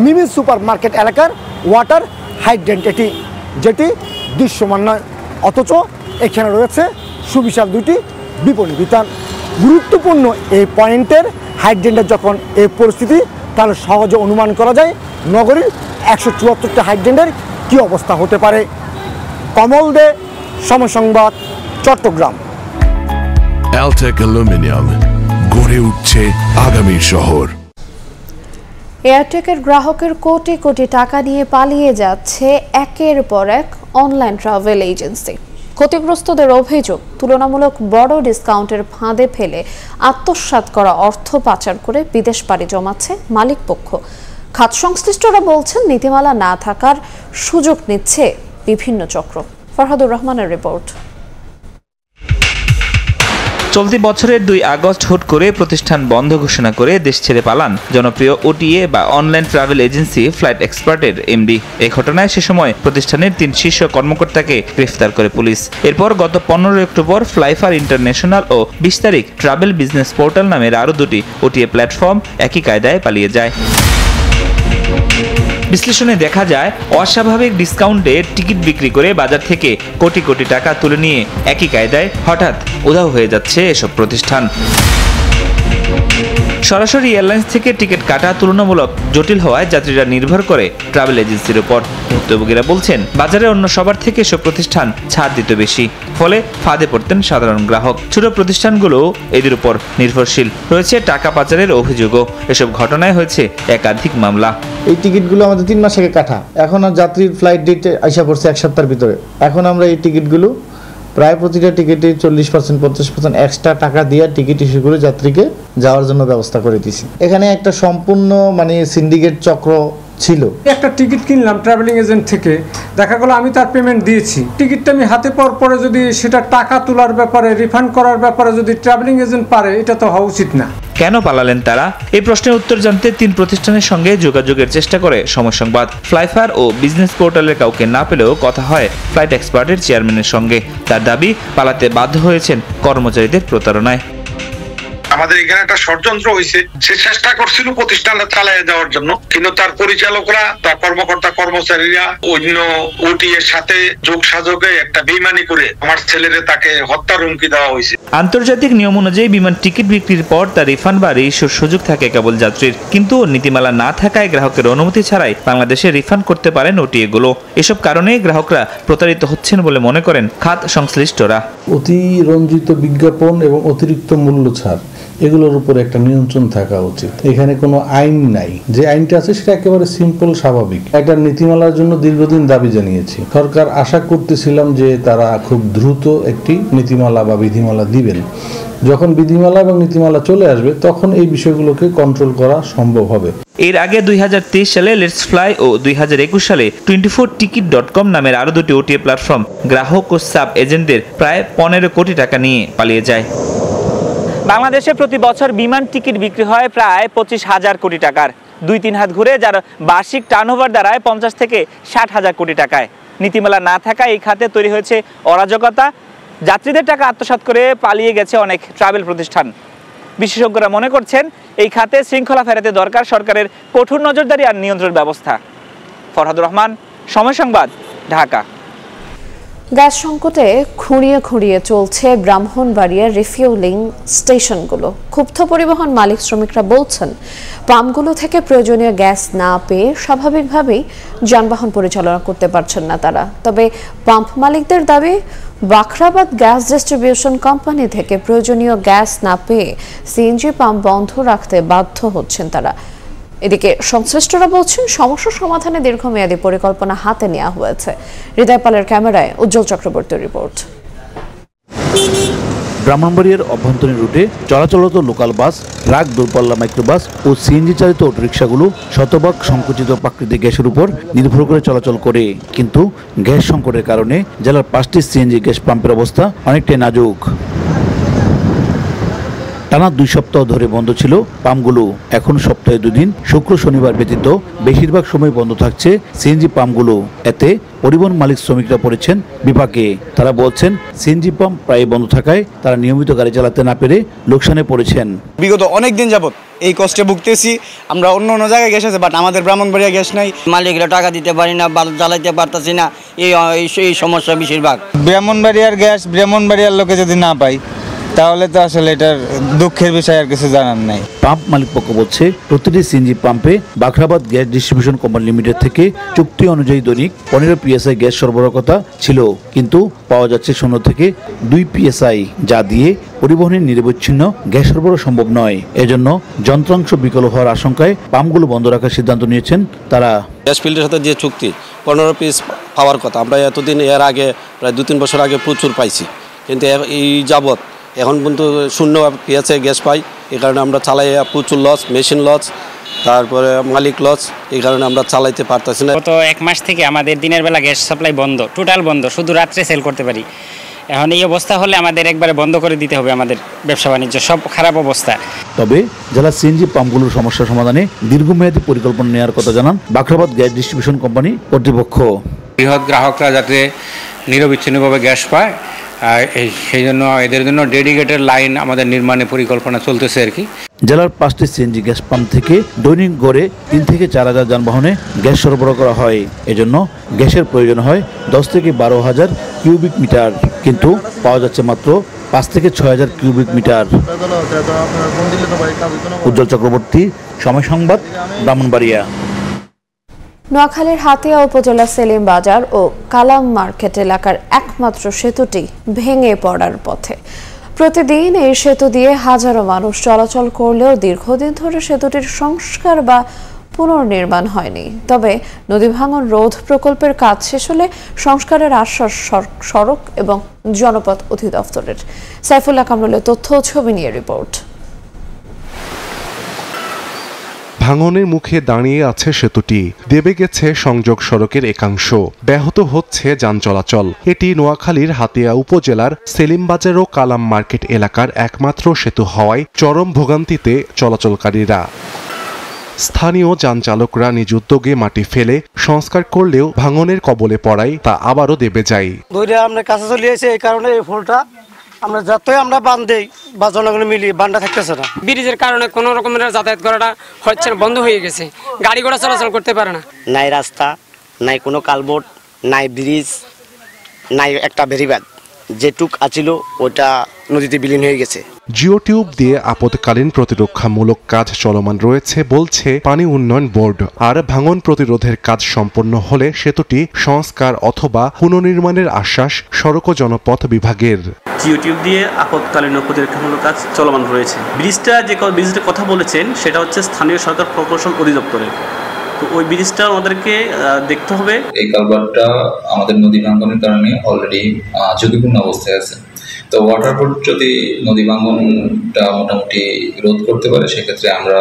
মিমি সুপার মার্কেট এলাকার ওয়াটার হাইড্রেন্ট এটি, যেটি দৃশ্যমান নয়, অথচ এখানে রয়েছে সুবিশাল দুটি বিপণী বিতান। গুরুত্বপূর্ণ এই পয়েন্টের হাইড্রেন্টের যখন এই পরিস্থিতি, তাহলে সহজে অনুমান করা যায় নগরীর 174টা হাইড্রেন্টের কী অবস্থা হতে পারে। কমল দে, সময় সংবাদ, চট্টগ্রাম। অ্যালটেক অ্যালুমিনিয়াম, গড়ে উঠছে আগামীর শহর। এয়ারটেকের গ্রাহকের কোটি কোটি টাকা নিয়ে পালিয়ে যাচ্ছে একের পর এক অনলাইন ট্রাভেল এজেন্সি। ক্ষতিগ্রস্তদের অভিযোগ, তুলনামূলক বড় ডিসকাউন্টের ফাঁদে ফেলে আত্মসাৎ করা অর্থ পাচার করে বিদেশ পাড়ি জমাচ্ছে মালিকপক্ষ। খাত সংশ্লিষ্টরা বলছেন নীতিমালা না থাকার সুযোগ নিচ্ছে বিভিন্ন চক্র। ফরহাদুর রহমানের রিপোর্ট। চলতি বছরের 2 আগস্ট হুট করে প্রতিষ্ঠান বন্ধ ঘোষণা করে দেশ ছেড়ে পালান জনপ্রিয় ওটিএ বা অনলাইন ট্রাভেল এজেন্সি ফ্লাইট এক্সপার্টের এমডি। এই ঘটনায় সে সময় প্রতিষ্ঠানের 3 শীর্ষ কর্মকর্তাকে গ্রেফতার করে পুলিশ। এরপর গত 15 অক্টোবর ফ্লাইফার ইন্টারন্যাশনাল ও 20 তারিখ ট্রাভেল বিজনেস পোর্টাল নামের আরও 2টি ওটিএ প্ল্যাটফর্ম একই কায়দায় পালিয়ে যায়। বিশ্লেষণে দেখা যায় অস্বাভাবিক ডিসকাউন্টে টিকিট বিক্রি করে বাজার থেকে কোটি কোটি টাকা তুলে নিয়ে একই কায়দায় হঠাৎ উধাও হয়ে যাচ্ছে এসব প্রতিষ্ঠান। সরাসরি এয়ারলাইন্স থেকে টিকিট কাটা তুলনামূলক জটিল হওয়ায় যাত্রীরা নির্ভর করে ট্রাভেল এজেন্সির উপর। ভুক্তভোগীরা বলছেন বাজারে অন্য সবার থেকে এসব প্রতিষ্ঠান ছাড় দিত বেশি, ফলে ফাঁদে পড়তেন সাধারণ গ্রাহক। ছোট প্রতিষ্ঠানগুলো এদের উপর নির্ভরশীল। রয়েছে টাকা পাচারের অভিযোগও। এসব ঘটনায় হয়েছে একাধিক মামলা। এই টিকিটগুলো আমাদের 3 মাস আগে কাটা, এখন আর যাত্রীর ফ্লাইট ডেট আইসা পড়ছে 1 সপ্তাহের ভিতরে। এখন আমরা এই টিকিটগুলো প্রায় প্রতিটা টিকিটে 40% 50% এক্সট্রা টাকা দিয়ে টিকিট ইস্যু করে যাত্রীকে যাওয়ার জন্য ব্যবস্থা করে দিয়েছি। এখানে একটা সম্পূর্ণ সিন্ডিকেট চক্র ছিল। একটা টিকিট কিনলাম ট্রাভেলিং এজেন্ট থেকে, দেখা গেল আমি তার পেমেন্ট দিয়েছি, টিকিটটা আমি হাতে পাওয়ার পরে যদি সেটা টাকা তোলার ব্যাপারে, রিফান্ড করার ব্যাপারে যদি ট্রাভেলিং এজেন্ট পারে, এটা তো হওয়া উচিত না। কেন পালালেন তারা? এই প্রশ্নের উত্তর জানতে 3 প্রতিষ্ঠানের সঙ্গে যোগাযোগের চেষ্টা করে সময় সংবাদ। ফ্লাইফার ও বিজনেস পোর্টালের কাউকে না পেলেও কথা হয় ফ্লাইট এক্সপার্টের চেয়ারম্যানের সঙ্গে। তার দাবি, পালাতে বাধ্য হয়েছেন কর্মচারীদের প্রতারণায়। আমাদের এখানে একটা ষড়যন্ত্র হয়েছে, সে চেষ্টা করছিল প্রতিষ্ঠানটা চালিয়ে দেওয়ার জন্য, কিন্তু তার পরিচালকরা, তার কর্মকর্তা কর্মচারীরা অন্য ওটি এর সাথে যোগ সাজকে একটা বেইমানি করে আমার ছেলেরে তাকে হত্যার হুমকি দেওয়া হয়েছে। আন্তর্জাতিক নিয়ম অনুযায়ী বিমান টিকিট বিক্রির পর তার রিফান্ড বা রিইস্যুর সুযোগ থাকে কেবল যাত্রীর, কিন্তু নীতিমালা না থাকায় গ্রাহকের অনুমতি ছাড়াই বাংলাদেশে রিফান্ড করতে পারেন ওটিএগুলো। এসব কারণে গ্রাহকরা প্রতারিত হচ্ছেন বলে মনে করেন খাত সংশ্লিষ্টরা। অতিরঞ্জিত বিজ্ঞাপন এবং অতিরিক্ত মূল্য ছাড়, এগুলোর উপর একটা নিয়ন্ত্রণ থাকা উচিত। এখানে কোনো আইন নাই, যে আইনটা আছে সেটা একেবারে সিম্পল, স্বাভাবিক। একটা নীতিমালার জন্য দীর্ঘদিন দাবি জানিয়েছি। সরকার আশা করতেছিলাম যে তারা খুব দ্রুত একটি নীতিমালা বা বিধিমালা দিবেন। যখন বিধিমালা এবং নীতিমালা চলে আসবে তখন এই বিষয়গুলোকে কন্ট্রোল করা সম্ভব হবে। এর আগে 2023 সালে লেটস ফ্লাই ও 2021 সালে 24ticket.com নামের আরো দুটি ওটিএ প্ল্যাটফর্ম গ্রাহক ও সাব এজেন্টদের প্রায় 15 কোটি টাকা নিয়ে পালিয়ে যায়। বাংলাদেশে প্রতি বছর বিমান টিকিট বিক্রি হয় প্রায় 25,000 কোটি টাকার। 2-3 হাত ঘুরে যার বার্ষিক টার্নওভার দাঁড়ায় 50 থেকে 60,000 কোটি টাকায়। নীতিমালা না থাকা এই খাতে তৈরি হয়েছে অরাজকতা। যাত্রীদের টাকা আত্মসাৎ করে পালিয়ে গেছে অনেক ট্রাভেল প্রতিষ্ঠান। বিশেষজ্ঞরা মনে করছেন এই খাতে শৃঙ্খলা ফেরাতে দরকার সরকারের কঠোর নজরদারি আর নিয়ন্ত্রণ ব্যবস্থা। ফরহাদুর রহমান, সময় সংবাদ, ঢাকা। গ্যাস সংকটে খুঁড়িয়ে খুঁড়িয়ে চলছে ব্রাহ্মণবাড়িয়ার রিফিউলিং স্টেশনগুলো। ক্ষুব্ধ পরিবহন মালিক শ্রমিকরা বলছেন, পাম্পগুলো থেকে প্রয়োজনীয় গ্যাস না পেয়ে স্বাভাবিকভাবেই যানবাহন পরিচালনা করতে পারছেন না তারা। তবে পাম্প মালিকদের দাবি, বাখরাবাদ গ্যাস ডিস্ট্রিবিউশন কোম্পানি থেকে প্রয়োজনীয় গ্যাস না পেয়ে সিএনজি পাম্প বন্ধ রাখতে বাধ্য হচ্ছেন তারা। এদিকে সংশ্লিষ্টরা বলছেন, সমস্যা সমাধানে দীর্ঘমেয়াদী পরিকল্পনা হাতে নেওয়া হয়েছে। হৃদয় পালের ক্যামেরায় উজ্জ্বল চক্রবর্তীর রিপোর্ট। ব্রাহ্মণবাড়িয়ার অভ্যন্তরীণ রুটে চলাচলরত লোকাল বাস, ট্রাক, দূরপাল্লা মাইক্রোবাস ও সিএনজি চালিত অটোরিকশাগুলো শতভাগ সংকুচিত প্রাকৃতিক গ্যাসের উপর নির্ভর করে চলাচল করে। কিন্তু গ্যাস সংকটের কারণে জেলার 5টি সিএনজি গ্যাস পাম্পের অবস্থা অনেকটাই নাজুক। টানা 2 সপ্তাহ ধরে বন্ধ ছিল পাম্পগুলো। এখন সপ্তাহে 2 দিন, শুক্র শনিবার ব্যতীত বেশিরভাগ সময় বন্ধ থাকছে সিএনজি পাম্পগুলো। এতে পরিবহন মালিক শ্রমিকরা পড়েছেন বিপাকে। তারা বলছেন, সিএনজি পাম্প প্রায় বন্ধ থাকায় তারা নিয়মিত গাড়ি চালাতে না পেরে লোকসানে পড়েছেন। বিগত অনেক দিন যাবত এই কষ্টে ভুগতেছি। আমরা অন্য জায়গায় গ্যাস আছে, বাট আমাদের ব্রাহ্মণবাড়িয়া গ্যাস নাই। মালিকরা টাকা দিতে পারি না, জ্বালাইতে পারতাছি না, এই সমস্যা বেশিরভাগ। ব্রাহ্মণবাড়িয়ার গ্যাস ব্রাহ্মণবাড়িয়ার লোকে যদি না পাই তাহলে তো আসলে এটার দুঃখের বিষয়, আর কিছু জানার নাই। পাম্প মালিক পক্ষ বলছে, প্রতিটি সিএনজি পাম্পে Bakhrabad gas distribution company limited থেকে চুক্তি অনুযায়ী দৈনিক 15 PSI গ্যাস সরবরাহ কথা ছিল, কিন্তু পাওয়া যাচ্ছে 0 থেকে 2 PSI, যা দিয়ে পরিবহনের নিরবচ্ছিন্ন গ্যাস সরবরাহ সম্ভব নয়। এজন্য যন্ত্রাংশ বিকল হওয়ার আশঙ্কায় পাম্পগুলো বন্ধ রাখার সিদ্ধান্ত নিয়েছেন তারা। গ্যাস ফিল্ডের সাথে যে চুক্তি 15 পিস পাওয়ার কথা, আমরা এতদিন এর আগে প্রায় 2-3 বছর আগে প্রচুর পাইছি, কিন্তু এই যাবৎ এখন পর্যন্ত 0 PSI গ্যাস পাই। এই কারণে আমরা চালাই প্রচুর লস, মেশিন লস, তারপরে মালিক লস। এই কারণে আমরা চালাইতে পারতেছি না। গত 1 মাস থেকে আমাদের দিনের বেলা গ্যাস সাপ্লাই বন্ধ, টোটাল বন্ধ, শুধু রাত্রে সেল করতে পারি। এখন এই অবস্থা হলে আমাদের একবারে বন্ধ করে দিতে হবে, আমাদের ব্যবসা বাণিজ্য সব খারাপ অবস্থা। তবে জেলা সিএনজি পাম্পগুলোর সমস্যা সমাধানে দীর্ঘমেয়াদী পরিকল্পনা নেওয়ার কথা জানান বাখরাবাদ গ্যাস ডিস্ট্রিবিউশন কোম্পানি কর্তৃপক্ষ। বৃহৎ গ্রাহকরা যাতে নিরবিচ্ছিন্নভাবে গ্যাস পায়, সেই জন্য এদের জন্য ডেডিকেটেড লাইন আমাদের নির্মাণের পরিকল্পনা চলতেছে আর কি। জেলার 5টি সিএনজি গ্যাস পাম্প থেকে দৈনিক গড়ে 3 থেকে 4 হাজার যানবাহনে গ্যাস সরবরাহ করা হয়। এজন্য গ্যাসের প্রয়োজন হয় 10 থেকে 12,000 কিউবিক মিটার, কিন্তু পাওয়া যাচ্ছে মাত্র 5 থেকে 6,000 কিউবিক মিটার। উজ্জ্বল চক্রবর্তী, সময় সংবাদ, ব্রাহ্মণবাড়িয়া। নোয়াখালীর হাতিয়া উপজেলা সেলিম বাজার ও কালাম মার্কেট এলাকার একমাত্র সেতুটি ভেঙে পড়ার পথে। প্রতিদিন এই সেতু দিয়ে হাজারো মানুষ চলাচল করলেও দীর্ঘদিন ধরে সেতুটির সংস্কার বা পুনর্নির্মাণ হয়নি। তবে নদী ভাঙন রোধ প্রকল্পের কাজ শেষ হলে সংস্কারের আশ্বাস সড়ক এবং জনপথ অধিদপ্তরের। সাইফুল্লাহ কামরুলের তথ্য ও ছবি নিয়ে রিপোর্ট। ভাঙনের মুখে দাঁড়িয়ে আছে সেতুটি, দেবে গেছে সংযোগ সড়কের একাংশ, ব্যাহত হচ্ছে যান চলাচল। এটি নোয়াখালীর হাতিয়া উপজেলার সেলিমবাজার ও কালাম মার্কেট এলাকার একমাত্র সেতু হওয়ায় চরম ভোগান্তিতে চলাচলকারীরা। স্থানীয় যান চালকরা নিজ উদ্যোগে মাটি ফেলে সংস্কার করলেও ভাঙনের কবলে পড়ায় তা আবারও দেবে যায়। আমরা কাছে চলে এসে এই কারণে এই ফুলটা আমরা যতই আমরা বান দেই বা জনগণ মিলিয়ে বানটা থাকতেছে না। ব্রিজের কারণে কোনো রকমের যাতায়াত করাটা হচ্ছে না, বন্ধ হয়ে গেছে, গাড়ি ঘোড়া চলাচল করতে পারে না। নাই রাস্তা, নাই কোনো কালবোর্ড, নাই ব্রিজ, নাই একটা বেরিবাদ, যেটুক আছিল ওটা নদীতে বিলীন হয়ে গেছে। জিওটিউব দিয়ে আপদকালীন প্রতিরক্ষামূলক কাজ চলমান রয়েছে বলছে পানি উন্নয়ন বোর্ড। আর ভাঙন প্রতিরোধের কাজ সম্পন্ন হলে সেতুটি সংস্কার অথবা পুনর্নির্মাণের আশ্বাস সড়ক ও জনপথ বিভাগের। জিওটিউব দিয়ে আপৎকালীন প্রতিরক্ষামূলক কাজ চলমান রয়েছে। ব্রিজটার কথা বলেছেন সেটা হচ্ছে স্থানীয় সরকার প্রকৌশল অধিদপ্তরের, তো ওই ব্রিজটা আমাদেরকে দেখতে হবে। এই কালভার্টটা আমাদের নদী ভাঙ্গনের কারণে অলরেডি ঝুঁকিপূর্ণ অবস্থায় আছে। তো ওয়াটার বোর্ড যদি নদী ভাঙ্গনটা মোটামুটি রোধ করতে পারে, সেক্ষেত্রে আমরা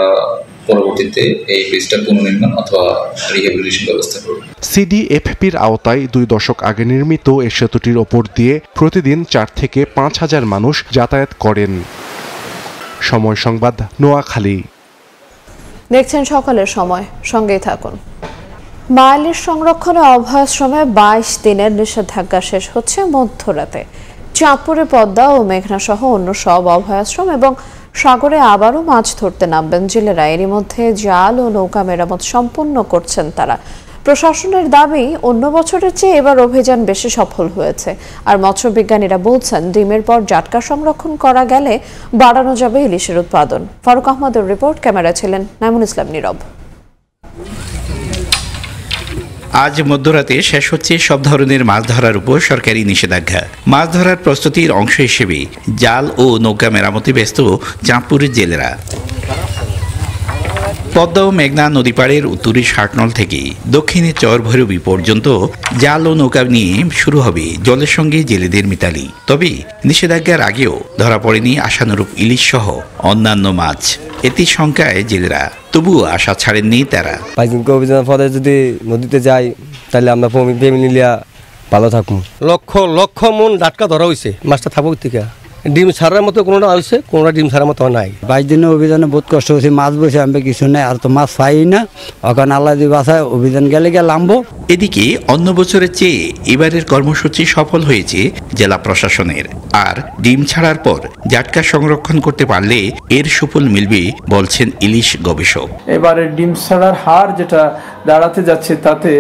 পরবর্তীতে এই ব্রিজটা পুনর্নির্মাণ অথবা রিহ্যাবিলিটেশন ব্যবস্থা করব। সিডিএফপির আওতায় 2 দশক আগে নির্মিত এই সেতুটির ওপর দিয়ে প্রতিদিন 4 থেকে 5 হাজার মানুষ যাতায়াত করেন। সময় সংবাদ, নোয়াখালী। দেখছেন সকালের সময়, সঙ্গেই থাকুন। মায়ালির সংরক্ষণে অভয়াশ্রমে 22 দিনের নিষেধাজ্ঞা শেষ হচ্ছে মধ্যরাতে। চাঁদপুরে পদ্মা ও মেঘনা সহ অন্য সব অভয়াশ্রম এবং সাগরে আবারও মাছ ধরতে নামবেন জেলেরা। এরই মধ্যে জাল ও নৌকা মেরামত সম্পন্ন করছেন তারা। প্রশাসনের দাবি, অন্য বছরের চেয়ে এবার অভিযান বেশি সফল হয়েছে। আর মৎস্যবিজ্ঞানীরা বলছেন, ডিমের পর জাটকা সংরক্ষণ করা গেলে বাড়ানো যাবে ইলিশের উৎপাদন। ফারুক আহমদের রিপোর্ট, ক্যামেরা ছিলেন নাইমুল ইসলাম নীরব। আজ মধ্যরাতে শেষ হচ্ছে সব ধরনের মাছ ধরার উপর সরকারি নিষেধাজ্ঞা। মাছ ধরার প্রস্তুতির অংশ হিসেবে জাল ও নৌকা মেরামতে ব্যস্ত চাঁদপুরের জেলেরা। পদ্মা ও মেঘনা নদী পাড়ের উত্তরে শার্টনল থেকে দক্ষিণে চর ভৈরবী পর্যন্ত জাল ও নৌকা নিয়ে শুরু হবে জলের সঙ্গে জেলেদের মিতালি। তবে নিষেধাজ্ঞার আগেও ধরা পড়েনি আশানুরূপ ইলিশ সহ অন্যান্য মাছ। এতে শঙ্কায় জেলেরা, তবুও আশা ছাড়েননি তারা। অভিযানের পরে যদি নদীতে যাই তাহলে আমরা ফ্যামিলি লিয়া ভালো থাকবো। লক্ষ লক্ষ মন ডাটকা ধরা হয়েছে, মাছটা থাকবো থেকে। ডিম ছাড়ার মতো কোনোটা আসছে, কোনোটা ডিম ছাড়ার মতো নাই। 22 দিনের অভিযানে বহুত কষ্ট হয়েছে, মাছ বসে আমি কিছু নেই, আর তো মাছ পাই না। ওখানে আল্লাহ দিয়ে বাসায় অভিযান গেলে নামবো। এদিকে অন্য বছরের চেয়ে এবারের কর্মসূচি সফল হয়েছে জেলা প্রশাসনের। আর ডিম ছাড়ার পর জাটকা সংরক্ষণ করতে পারলে এর সুফল মিলবে বলছেন ইলিশ গবেষক। এবারে ডিম ছাড়ার হার যেটা দাঁড়াতে যাচ্ছে, তাতে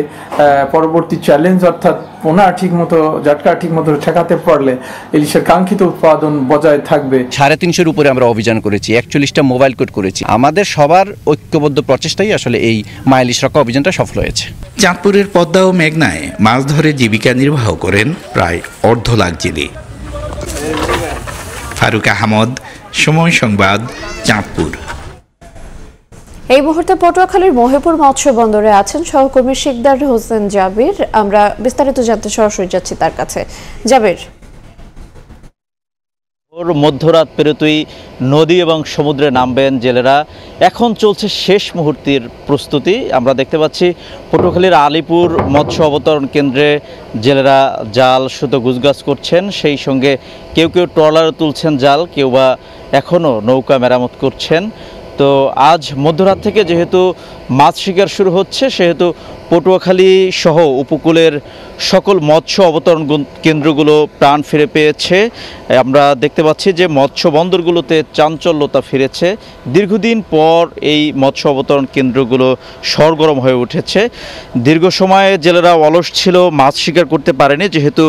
পরবর্তী চ্যালেঞ্জ অর্থাৎ পোনা ঠিক মতো জাটকা ঠিক মতো ঠেকাতে পারলে ইলিশের কাঙ্ক্ষিত উৎপাদন বজায় থাকবে। 350-এর উপরে আমরা অভিযান করেছি, 41টা মোবাইল কোড করেছি। আমাদের সবার ঐক্যবদ্ধ প্রচেষ্টাই আসলে এই মাইলিশ রক্ষা অভিযানটা সফল হয়েছে। চাঁদপুরের পদ্মা ও মেঘনায় মাছ ধরে জীবিকা নির্বাহ করেন প্রায় 1.5 লাখ জেলে। ফারুক আহমদ, সময় সংবাদ, চাঁদপুর। এই মুহূর্তে পটুয়াখালীর মহিপুর মৎস্য বন্দরে আছেন সহকর্মী শিকদার হোসেন জাবির। আমরা বিস্তারিত জানতে সরাসরি যাচ্ছি তার কাছে। জাবির, মধ্যরাত পেরোতেই নদী এবং সমুদ্রে নামবেন জেলেরা। এখন চলছে শেষ মুহূর্তের প্রস্তুতি। আমরা দেখতে পাচ্ছি পটুয়াখালীর আলিপুর মৎস্য অবতরণ কেন্দ্রে জেলেরা জাল সুতো গুজগাছ করছেন, সেই সঙ্গে কেউ কেউ ট্রলারে তুলছেন জাল, কেউ বা এখনও নৌকা মেরামত করছেন। তো আজ মধ্যরাত থেকে যেহেতু মাছ শিকার শুরু হচ্ছে, সেহেতু পটুয়াখালী সহ উপকূলের সকল মৎস্য অবতরণ কেন্দ্রগুলো প্রাণ ফিরে পেয়েছে। আমরা দেখতে পাচ্ছি যে মৎস্য বন্দরগুলোতে চাঞ্চল্যতা ফিরেছে। দীর্ঘদিন পর এই মৎস্য অবতরণ কেন্দ্রগুলো সরগরম হয়ে উঠেছে। দীর্ঘ সময়ে জেলেরা অলস ছিল, মাছ শিকার করতে পারেনি। যেহেতু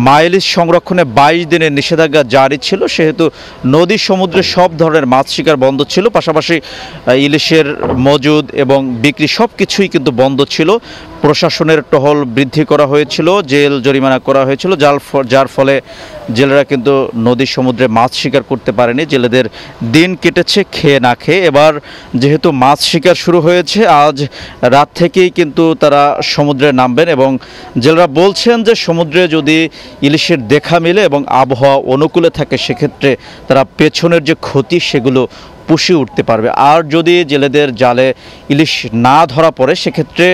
মাইলিশ সংরক্ষণে 22 দিনের নিষেধাজ্ঞা জারি ছিল, সেহেতু নদী সমুদ্রে সব ধরনের মাছ শিকার বন্ধ ছিল। পাশাপাশি ইলিশের মজুদ এবং বিক্রি সব কিছুই কিন্তু বন্ধ ছিল। প্রশাসনের টহল বৃদ্ধি করা হয়েছিল, জেল জরিমানা করা হয়েছিল, যার ফলে জেলেরা কিন্তু নদী সমুদ্রে মাছ শিকার করতে পারেনি। জেলেদের দিন কেটেছে খেয়ে না খেয়ে। এবার যেহেতু মাছ শিকার শুরু হয়েছে, আজ রাত থেকেই কিন্তু তারা সমুদ্রে নামবেন এবং জেলেরা বলছেন যে সমুদ্রে যদি ইলিশের দেখা মেলে এবং আবহাওয়া অনুকূলে থাকে, সেক্ষেত্রে তারা পেছনের যে ক্ষতি সেগুলো পুষিয়ে উঠতে পারবে। আর যদি জেলেদের জালে ইলিশ না ধরা পড়ে, সেক্ষেত্রে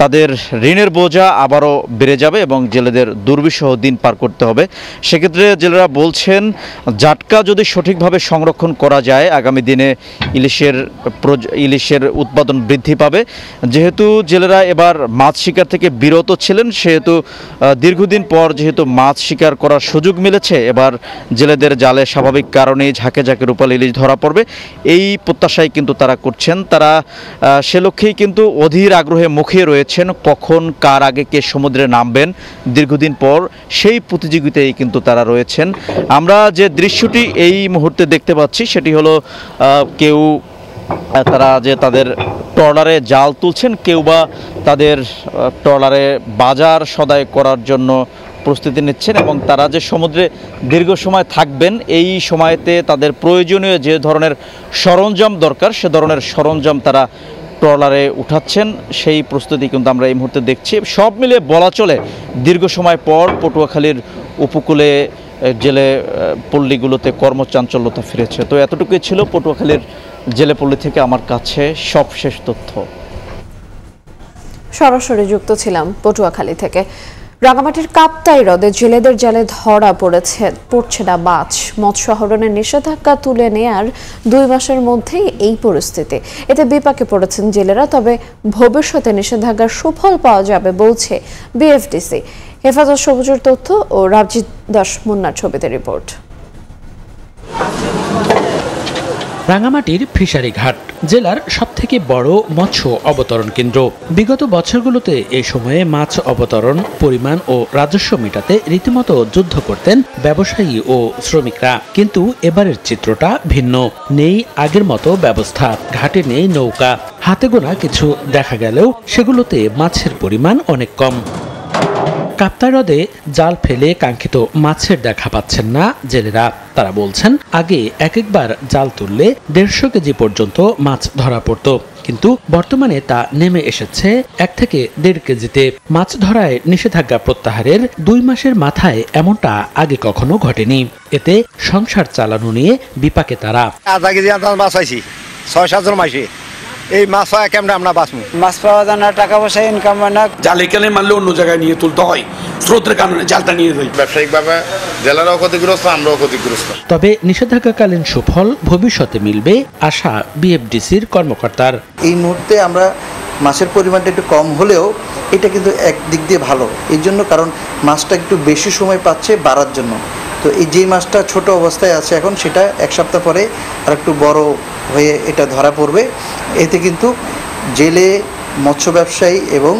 তাদের ঋণের বোঝা আবারও বেড়ে যাবে এবং জেলেদের দুর্বিষহ দিন পার করতে হবে। সেক্ষেত্রে জেলেরা বলছেন, জাটকা যদি সঠিকভাবে সংরক্ষণ করা যায়, আগামী দিনে ইলিশের উৎপাদন বৃদ্ধি পাবে। যেহেতু জেলেরা এবার মাছ শিকার থেকে বিরত ছিলেন, সেহেতু দীর্ঘদিন পর যেহেতু মাছ শিকার করার সুযোগ মিলেছে, এবার জেলেদের জালে স্বাভাবিক কারণেই ঝাঁকে ঝাঁকে রূপালী ইলিশ ধরা পড়বে, এই প্রত্যাশাই কিন্তু তারা করছেন। তারা সে লক্ষ্যেই কিন্তু অধীর আগ্রহে মুখিয়ে রয়েছেন, কখন কার আগে কে সমুদ্রে নামবেন। দীর্ঘদিন পর সেই প্রতিযোগিতায় কিন্তু তারা রয়েছেন। আমরা যে দৃশ্যটি এই মুহূর্তে দেখতে পাচ্ছি, সেটি হলো কেউ তারা যে তাদের ট্রলারে জাল তুলছেন, কেউ বা তাদের ট্রলারে বাজার সদাই করার জন্য প্রস্তুতি নিচ্ছেন এবং তারা যে সমুদ্রে দীর্ঘ সময় থাকবেন এই সময়তে তাদের প্রয়োজনীয় যে ধরনের সরঞ্জাম দরকার সে ধরনের সরঞ্জাম তারা ট্রলারে উঠাচ্ছেন, সেই প্রস্তুতি কিন্তু আমরা এই মুহূর্তে দেখছি। সব মিলিয়ে বলা চলে দীর্ঘ সময় পর পটুয়াখালীর উপকূলে জেলে পল্লীগুলোতে কর্মচাঞ্চল্যতা ফিরেছে। তো এতটুকুই ছিল পটুয়াখালীর জেলে পল্লী থেকে আমার কাছে সবশেষ তথ্য। সরাসরি যুক্ত ছিলাম পটুয়াখালী থেকে। রাঙামাটির কাপ্তাই হ্রদে জেলেদের জালে ধরা পড়ছে না মাছ। মৎস্য আহরণের নিষেধাজ্ঞা তুলে নেয়ার 2 মাসের মধ্যেই এই পরিস্থিতি। এতে বিপাকে পড়েছেন জেলেরা। তবে ভবিষ্যতে নিষেধাজ্ঞার সুফল পাওয়া যাবে বলছে বিএফডিসি। হেফাজত সবুজের তথ্য ও রাবজিৎ দাস মুন্নার ছবিতে রিপোর্ট। রাঙামাটির ফিশারি ঘাট জেলার সবথেকে বড় মৎস্য অবতরণ কেন্দ্র। বিগত বছরগুলোতে এই সময়ে মাছ অবতরণ পরিমাণ ও রাজস্ব মেটাতে রীতিমতো যুদ্ধ করতেন ব্যবসায়ী ও শ্রমিকরা। কিন্তু এবারের চিত্রটা ভিন্ন। নেই আগের মতো ব্যবস্থা, ঘাটে নেই নৌকা, হাতে গোনা কিছু দেখা গেলেও সেগুলোতে মাছের পরিমাণ অনেক কম। কাপ্তাই হ্রদে জাল ফেলে কাঙ্ক্ষিত মাছের দেখা পাচ্ছেন না জেলেরা। তারা বলছেন আগে একবার জাল তুললে 150 কেজি পর্যন্ত মাছ ধরা পড়ত, কিন্তু বর্তমানে তা নেমে এসেছে 1 থেকে 1.5 কেজিতে। মাছ ধরায় নিষেধাজ্ঞা প্রত্যাহারের 2 মাসের মাথায় এমনটা আগে কখনো ঘটেনি। এতে সংসার চালানো নিয়ে বিপাকে তারা। আধা কেজি মাছ পাইছি 6-7 মাসে। এই মাছ পাওয়া কেমন আমরা বাঁচবো? মাছ পাওয়া যায় না, টাকা পয়সা ইনকাম হয় না। জাল এখানে মারলে অন্য জায়গায় নিয়ে তুলতে হয়, স্রোতের কারণে জালটা নিয়ে যাই। ব্যবসায়িকভাবে জেলারাও ক্ষতিগ্রস্ত, আমরাও ক্ষতিগ্রস্ত। তবে নিষেধাজ্ঞাকালীন সুফল ভবিষ্যতে মিলবে আশা বিএফডিসির কর্মকর্তার। এই মুহূর্তে আমরা মাছের পরিমাণটা একটু কম হলেও এটা কিন্তু এক দিক দিয়ে ভালো, এই জন্য কারণ মাছটা একটু বেশি সময় পাচ্ছে বাড়ার জন্য। তো এই যে মাছটা ছোট অবস্থায় আছে এখন, সেটা 1 সপ্তাহ পরে আর একটু বড় হয়ে এটা ধরা পড়বে। এতে কিন্তু জেলে, মৎস্য ব্যবসায়ী এবং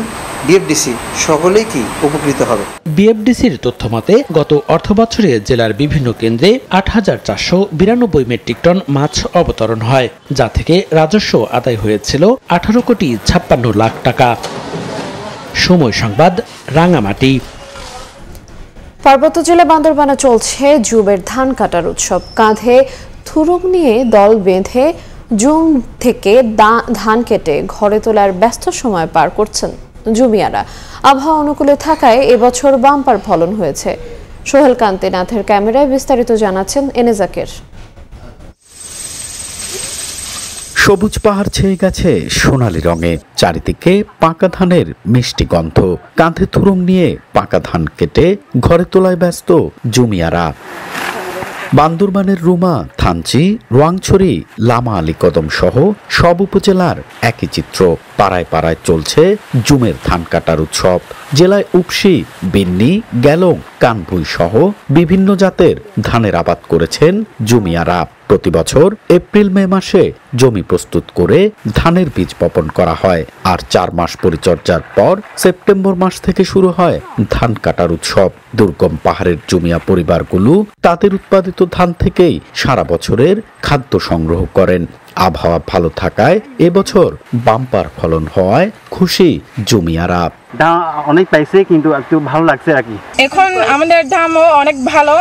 বিএফডিসি সকলেই কি উপকৃত হবে। বিএফডিসির তথ্য মতে গত অর্থবছরে জেলার বিভিন্ন কেন্দ্রে 8,492 মেট্রিক টন মাছ অবতরণ হয়, যা থেকে রাজস্ব আদায় হয়েছিল 18,56,00,000 টাকা। সময় সংবাদ, রাঙামাটি। পার্বত্য জেলা বান্দরবানে চলছে জুমের ধান কাটার উৎসব। কাঁধে থুরুং নিয়ে দল বেঁধে জুম থেকে ধান কেটে ঘরে তোলার ব্যস্ত সময় পার করছেন জুমিয়ারা। আবহাওয়া অনুকূলে থাকায় এবছর বাম্পার ফলন হয়েছে। সোহেল কান্তিনাথের ক্যামেরায় বিস্তারিত জানাচ্ছেন এনেজাকের। সবুজ পাহাড় ছেয়ে গেছে সোনালী রঙে, চারিদিকে পাকা ধানের মিষ্টি গন্ধ। কাঁধে থুরুং নিয়ে পাকা ধান কেটে ঘরে তোলায় ব্যস্ত জুমিয়ারা। বান্দরবানের রুমা, থানচি, রোয়াংছড়ি, লামা আলী কদম সহ সব উপজেলার একই চিত্র। পাড়ায় পাড়ায় চলছে জুমের ধান কাটার উৎসব। জেলায় উপসি, বিন্নি, গ্যালং, কানভুই সহ বিভিন্ন জাতের ধানের আবাদ করেছেন জুমিয়ারা। প্রতি বছর এপ্রিল-মে মাসে জমি প্রস্তুত করে ধানের বীজ বপন করা হয়, আর 4 মাস পরিচর্যার পর সেপ্টেম্বর মাস থেকে শুরু হয় ধান কাটার উৎসব। দুর্গম পাহাড়ের জুমিয়া পরিবারগুলো তাদের উৎপাদিত ধান থেকেই সারা বছরের খাদ্য সংগ্রহ করেন। আবহাওয়া ভালো থাকায় এবছর বাম্পার ফলন হওয়ায় খুশি জুমিয়ারা। দাম অনেক পাইছে, কিন্তু একটু ভালো লাগছে আর কি। এখন আমাদের দামও অনেক ভালো,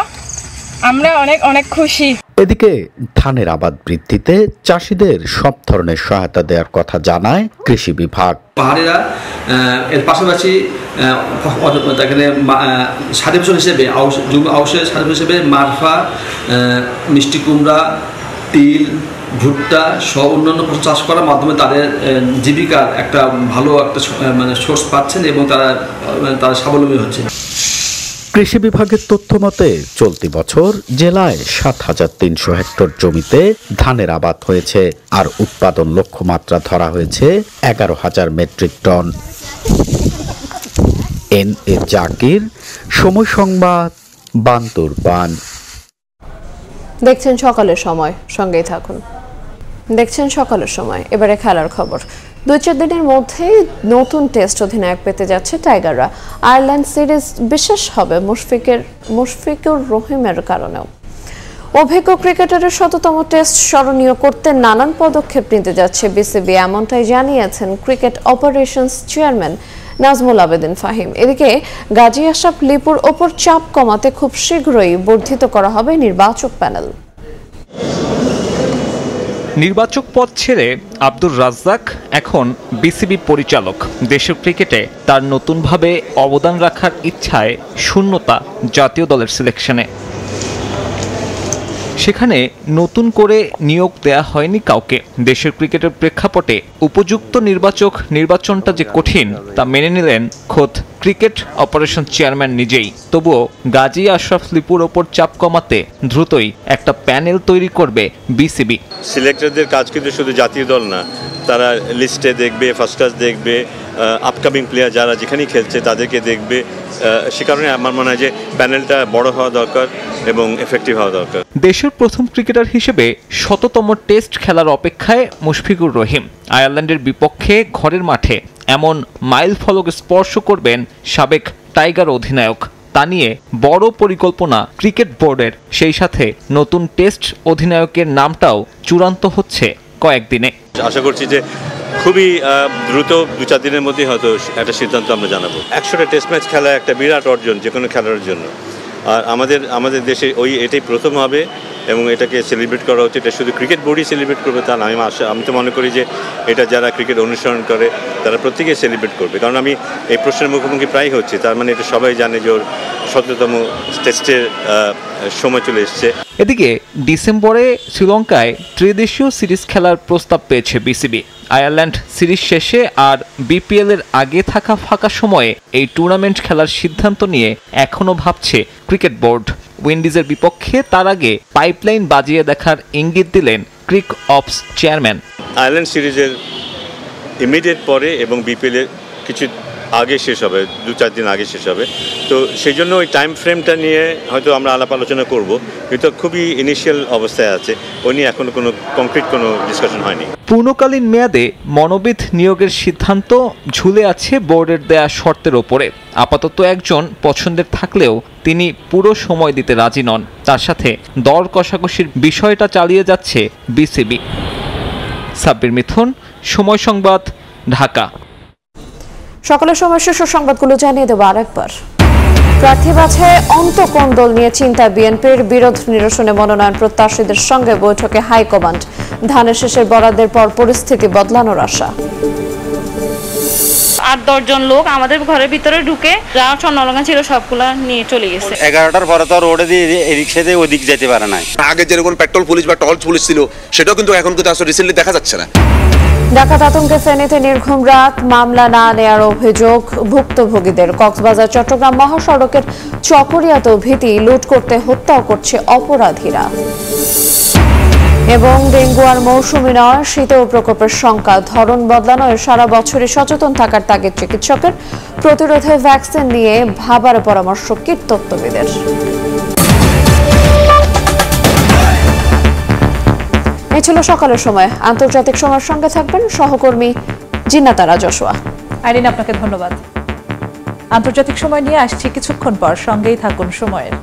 আমরা অনেক অনেক খুশি। এদিকে ধানের আবাদ বৃদ্ধিতে চাষিদের সব ধরনের সহায়তা দেওয়ার কথা জানায় কৃষি বিভাগ। পাহাড়িরা এর পাশাপাশি এখানে সাথী ফসল হিসেবে আউশের সাথী ফসল হিসেবে মারফা, মিষ্টি কুমড়া, তিল, ভুট্টা সহ অন্যান্য ফসল চাষ করার মাধ্যমে তাদের জীবিকার একটা ভালো একটা সোর্স পাচ্ছেন এবং তারা স্বাবলম্বী হচ্ছে। কৃষি বিভাগের তথ্য মতে চলতি বছর জেলায় 7,300 হেক্টর জমিতে ধানের আবাদ হয়েছে, আর উৎপাদন লক্ষ্যমাত্রা ধরা হয়েছে 11,000 মেট্রিক টন। এন.এ. জাকির, সময় সংবাদ, বান্দরবান। দেখছেন সকালের সময়, সঙ্গেই থাকুন। দেখছেন সকালের সময়। এবারে খেলার খবর। 2-4 দিনের মধ্যেই নতুন টেস্ট অধিনায়ক পেতে যাচ্ছে টাইগাররা। আয়ারল্যান্ড সিরিজ বিশেষ হবে মুশফিকুর রহিমের কারণেও। অভিজ্ঞ ক্রিকেটারের 100তম টেস্ট স্মরণীয় করতে নানান পদক্ষেপ নিতে যাচ্ছে বিসিবি, এমনটাই জানিয়েছেন cricket operations chairman Nazmul Abedin Fahim. এদিকে গাজী আশরাফ লিপুর ওপর চাপ কমাতে খুব শীঘ্রই বর্ধিত করা হবে নির্বাচক প্যানেল। নির্বাচক পদ ছেড়ে আব্দুর রাজ্জাক এখন বিসিবি পরিচালক। দেশের ক্রিকেটে তার নতুনভাবে অবদান রাখার ইচ্ছায় শূন্যতা জাতীয় দলের সিলেকশনে। সেখানে নতুন করে নিয়োগ দেয়া হয়নি কাউকে। দেশের ক্রিকেটের প্রেক্ষাপটে উপযুক্ত নির্বাচনটা যে কঠিন তা মেনে নিলেন খোদ ক্রিকেট অপারেশন চেয়ারম্যান নিজেই। তবুও গাজী আশরাফ লিপুর ওপর চাপ কমাতে দ্রুতই একটা প্যানেল তৈরি করবে বিসিবি। সিলেক্টরদের কাজ কিন্তু শুধু জাতীয় দল না, তারা লিস্টে দেখবে, ফার্স্ট ক্লাস দেখবে, আপকামিং প্লেয়ার যারা যেখানেই খেলছে তাদেরকে দেখবে। সে কারণে আমার মনে হয় যে প্যানেলটা বড় হওয়া দরকার এবং এফেক্টিভ হওয়া দরকার। দেশের প্রথম ক্রিকেটার হিসেবে ১০০তম টেস্ট খেলার অপেক্ষায় মুশফিকুর রহিম। আয়ারল্যান্ডের বিপক্ষে ঘরের মাঠে এমন মাইল ফলক স্পর্শ করবেন সাবেক টাইগার অধিনায়ক। তা নিয়ে বড় পরিকল্পনা ক্রিকেট বোর্ডের। সেই সাথে নতুন টেস্ট অধিনায়কের নামটাও চূড়ান্ত হচ্ছে কয়েকদিনে। আশা করছি যে খুবই দ্রুত ২-৪ দিনের মধ্যেই হয়তো একটা সিদ্ধান্ত আমরা জানাবো। ১০০টা টেস্ট ম্যাচ খেলা একটা বিরাট অর্জন যে কোনো খেলার জন্য। আর আমাদের দেশে এটাই প্রথম হবে এবং এটাকে সেলিব্রেট করা হচ্ছে। এটা শুধু ক্রিকেট বোর্ডই সেলিব্রেট করবে তা না, আমি তো মনে করি যে এটা যারা ক্রিকেট অনুসরণ করে তারা প্রত্যেকেই সেলিব্রেট করবে। কারণ আমি এই প্রশ্নের মুখোমুখি প্রায় হচ্ছি, তার মানে এটা সবাই জানে যে ওর ১৭তম টেস্টের সময় চলে এসছে। এদিকে ডিসেম্বরে শ্রীলঙ্কায় ত্রিদেশীয় সিরিজ খেলার প্রস্তাব পেয়েছে বিসিবি। আয়ারল্যান্ড সিরিজ শেষে আর বিপিএল এর আগে থাকা ফাঁকা সময়ে এই টুর্নামেন্ট খেলার সিদ্ধান্ত নিয়ে এখনও ভাবছে ক্রিকেট বোর্ড। উইন্ডিজের বিপক্ষে তার আগে পাইপলাইন বাজিয়ে দেখার ইঙ্গিত দিলেন ক্রিক অপস চেয়ারম্যান। আয়ারল্যান্ড সিরিজের ইমিডিয়েট পরে এবং বিপিএল এর কিছু আগে শেষ হবে, ২-৪ দিন আগে শেষ হবে। তো সেই জন্য ওই টাইম ফ্রেমটা নিয়ে হয়তো আমরা আলাপ আলোচনা করব, কিন্তু খুবই ইনিশিয়াল অবস্থায় আছে। ওই নিয়ে এখনো কোনো কংক্রিট কোনো ডিসকাশন হয়নি। পূর্ণকালীন মেয়াদে মনোবিদ নিয়োগের সিদ্ধান্ত ঝুলে আছে বোর্ডের দেয়া শর্তের ওপরে। আপাতত একজন পছন্দের থাকলেও তিনি পুরো সময় দিতে রাজি নন। তার সাথে দর কষাকষির বিষয়টা চালিয়ে যাচ্ছে বিসিবি। সাব্বির মিথুন, সময় সংবাদ, ঢাকা। সকালের সময় শীর্ষ সংবাদগুলো জানিয়ে দেব আরেকবার। প্রার্থী বাছাইয়ে কোন দল নিয়ে চিন্তা বিএনপির। বিরোধ নিরসনে মনোনয়ন প্রত্যাশীদের সঙ্গে বৈঠকে হাইকমান্ড। ধানের শেষের বরাদ্দের পর পরিস্থিতি বদলানোর আশা। ৮-১০ জন লোক আমাদের ঘরের ভিতরে ঢুকে যা স্বর্ণলঙ্কা ছিল সবগুলা নিয়ে চলে গেছে। 11টার পরে তো রোডে দিয়ে রিক্সা দিয়ে ওদিক যেতে পারে না। আগে যেরকম পেট্রোল পুলিশ বা টর্চ পুলিশ ছিল সেটাও কিন্তু এখন কিন্তু আসলে রিসেন্টলি দেখা যাচ্ছে না। ডাকাত আতঙ্কে ফেনীতে নির্ঘুম রাত, মামলা না নেয়ার অভিযোগ ভুক্তভোগীদের। কক্সবাজার চট্টগ্রাম মহাসড়কের চকরিয়াতেও ভীতি, লুট করতে হত্যাও করছে অপরাধীরা। এবং ডেঙ্গু আর মৌসুমি নয়, শীতেও প্রকোপের শঙ্কা। ধরন বদলানোয় সারা বছরই সচেতন থাকার তাগিদ চিকিৎসকের। প্রতিরোধে ভ্যাকসিন নিয়ে ভাবার পরামর্শ কীটতত্ত্ববিদের। এই ছিল সকালের সময়। আন্তর্জাতিক সময়ের সঙ্গে থাকবেন সহকর্মী জিন্নাতারা জশোয়া। আইরিন, আপনাকে ধন্যবাদ। আন্তর্জাতিক সময় নিয়ে আসছি কিছুক্ষণ পর, সঙ্গেই থাকুন সময়ের।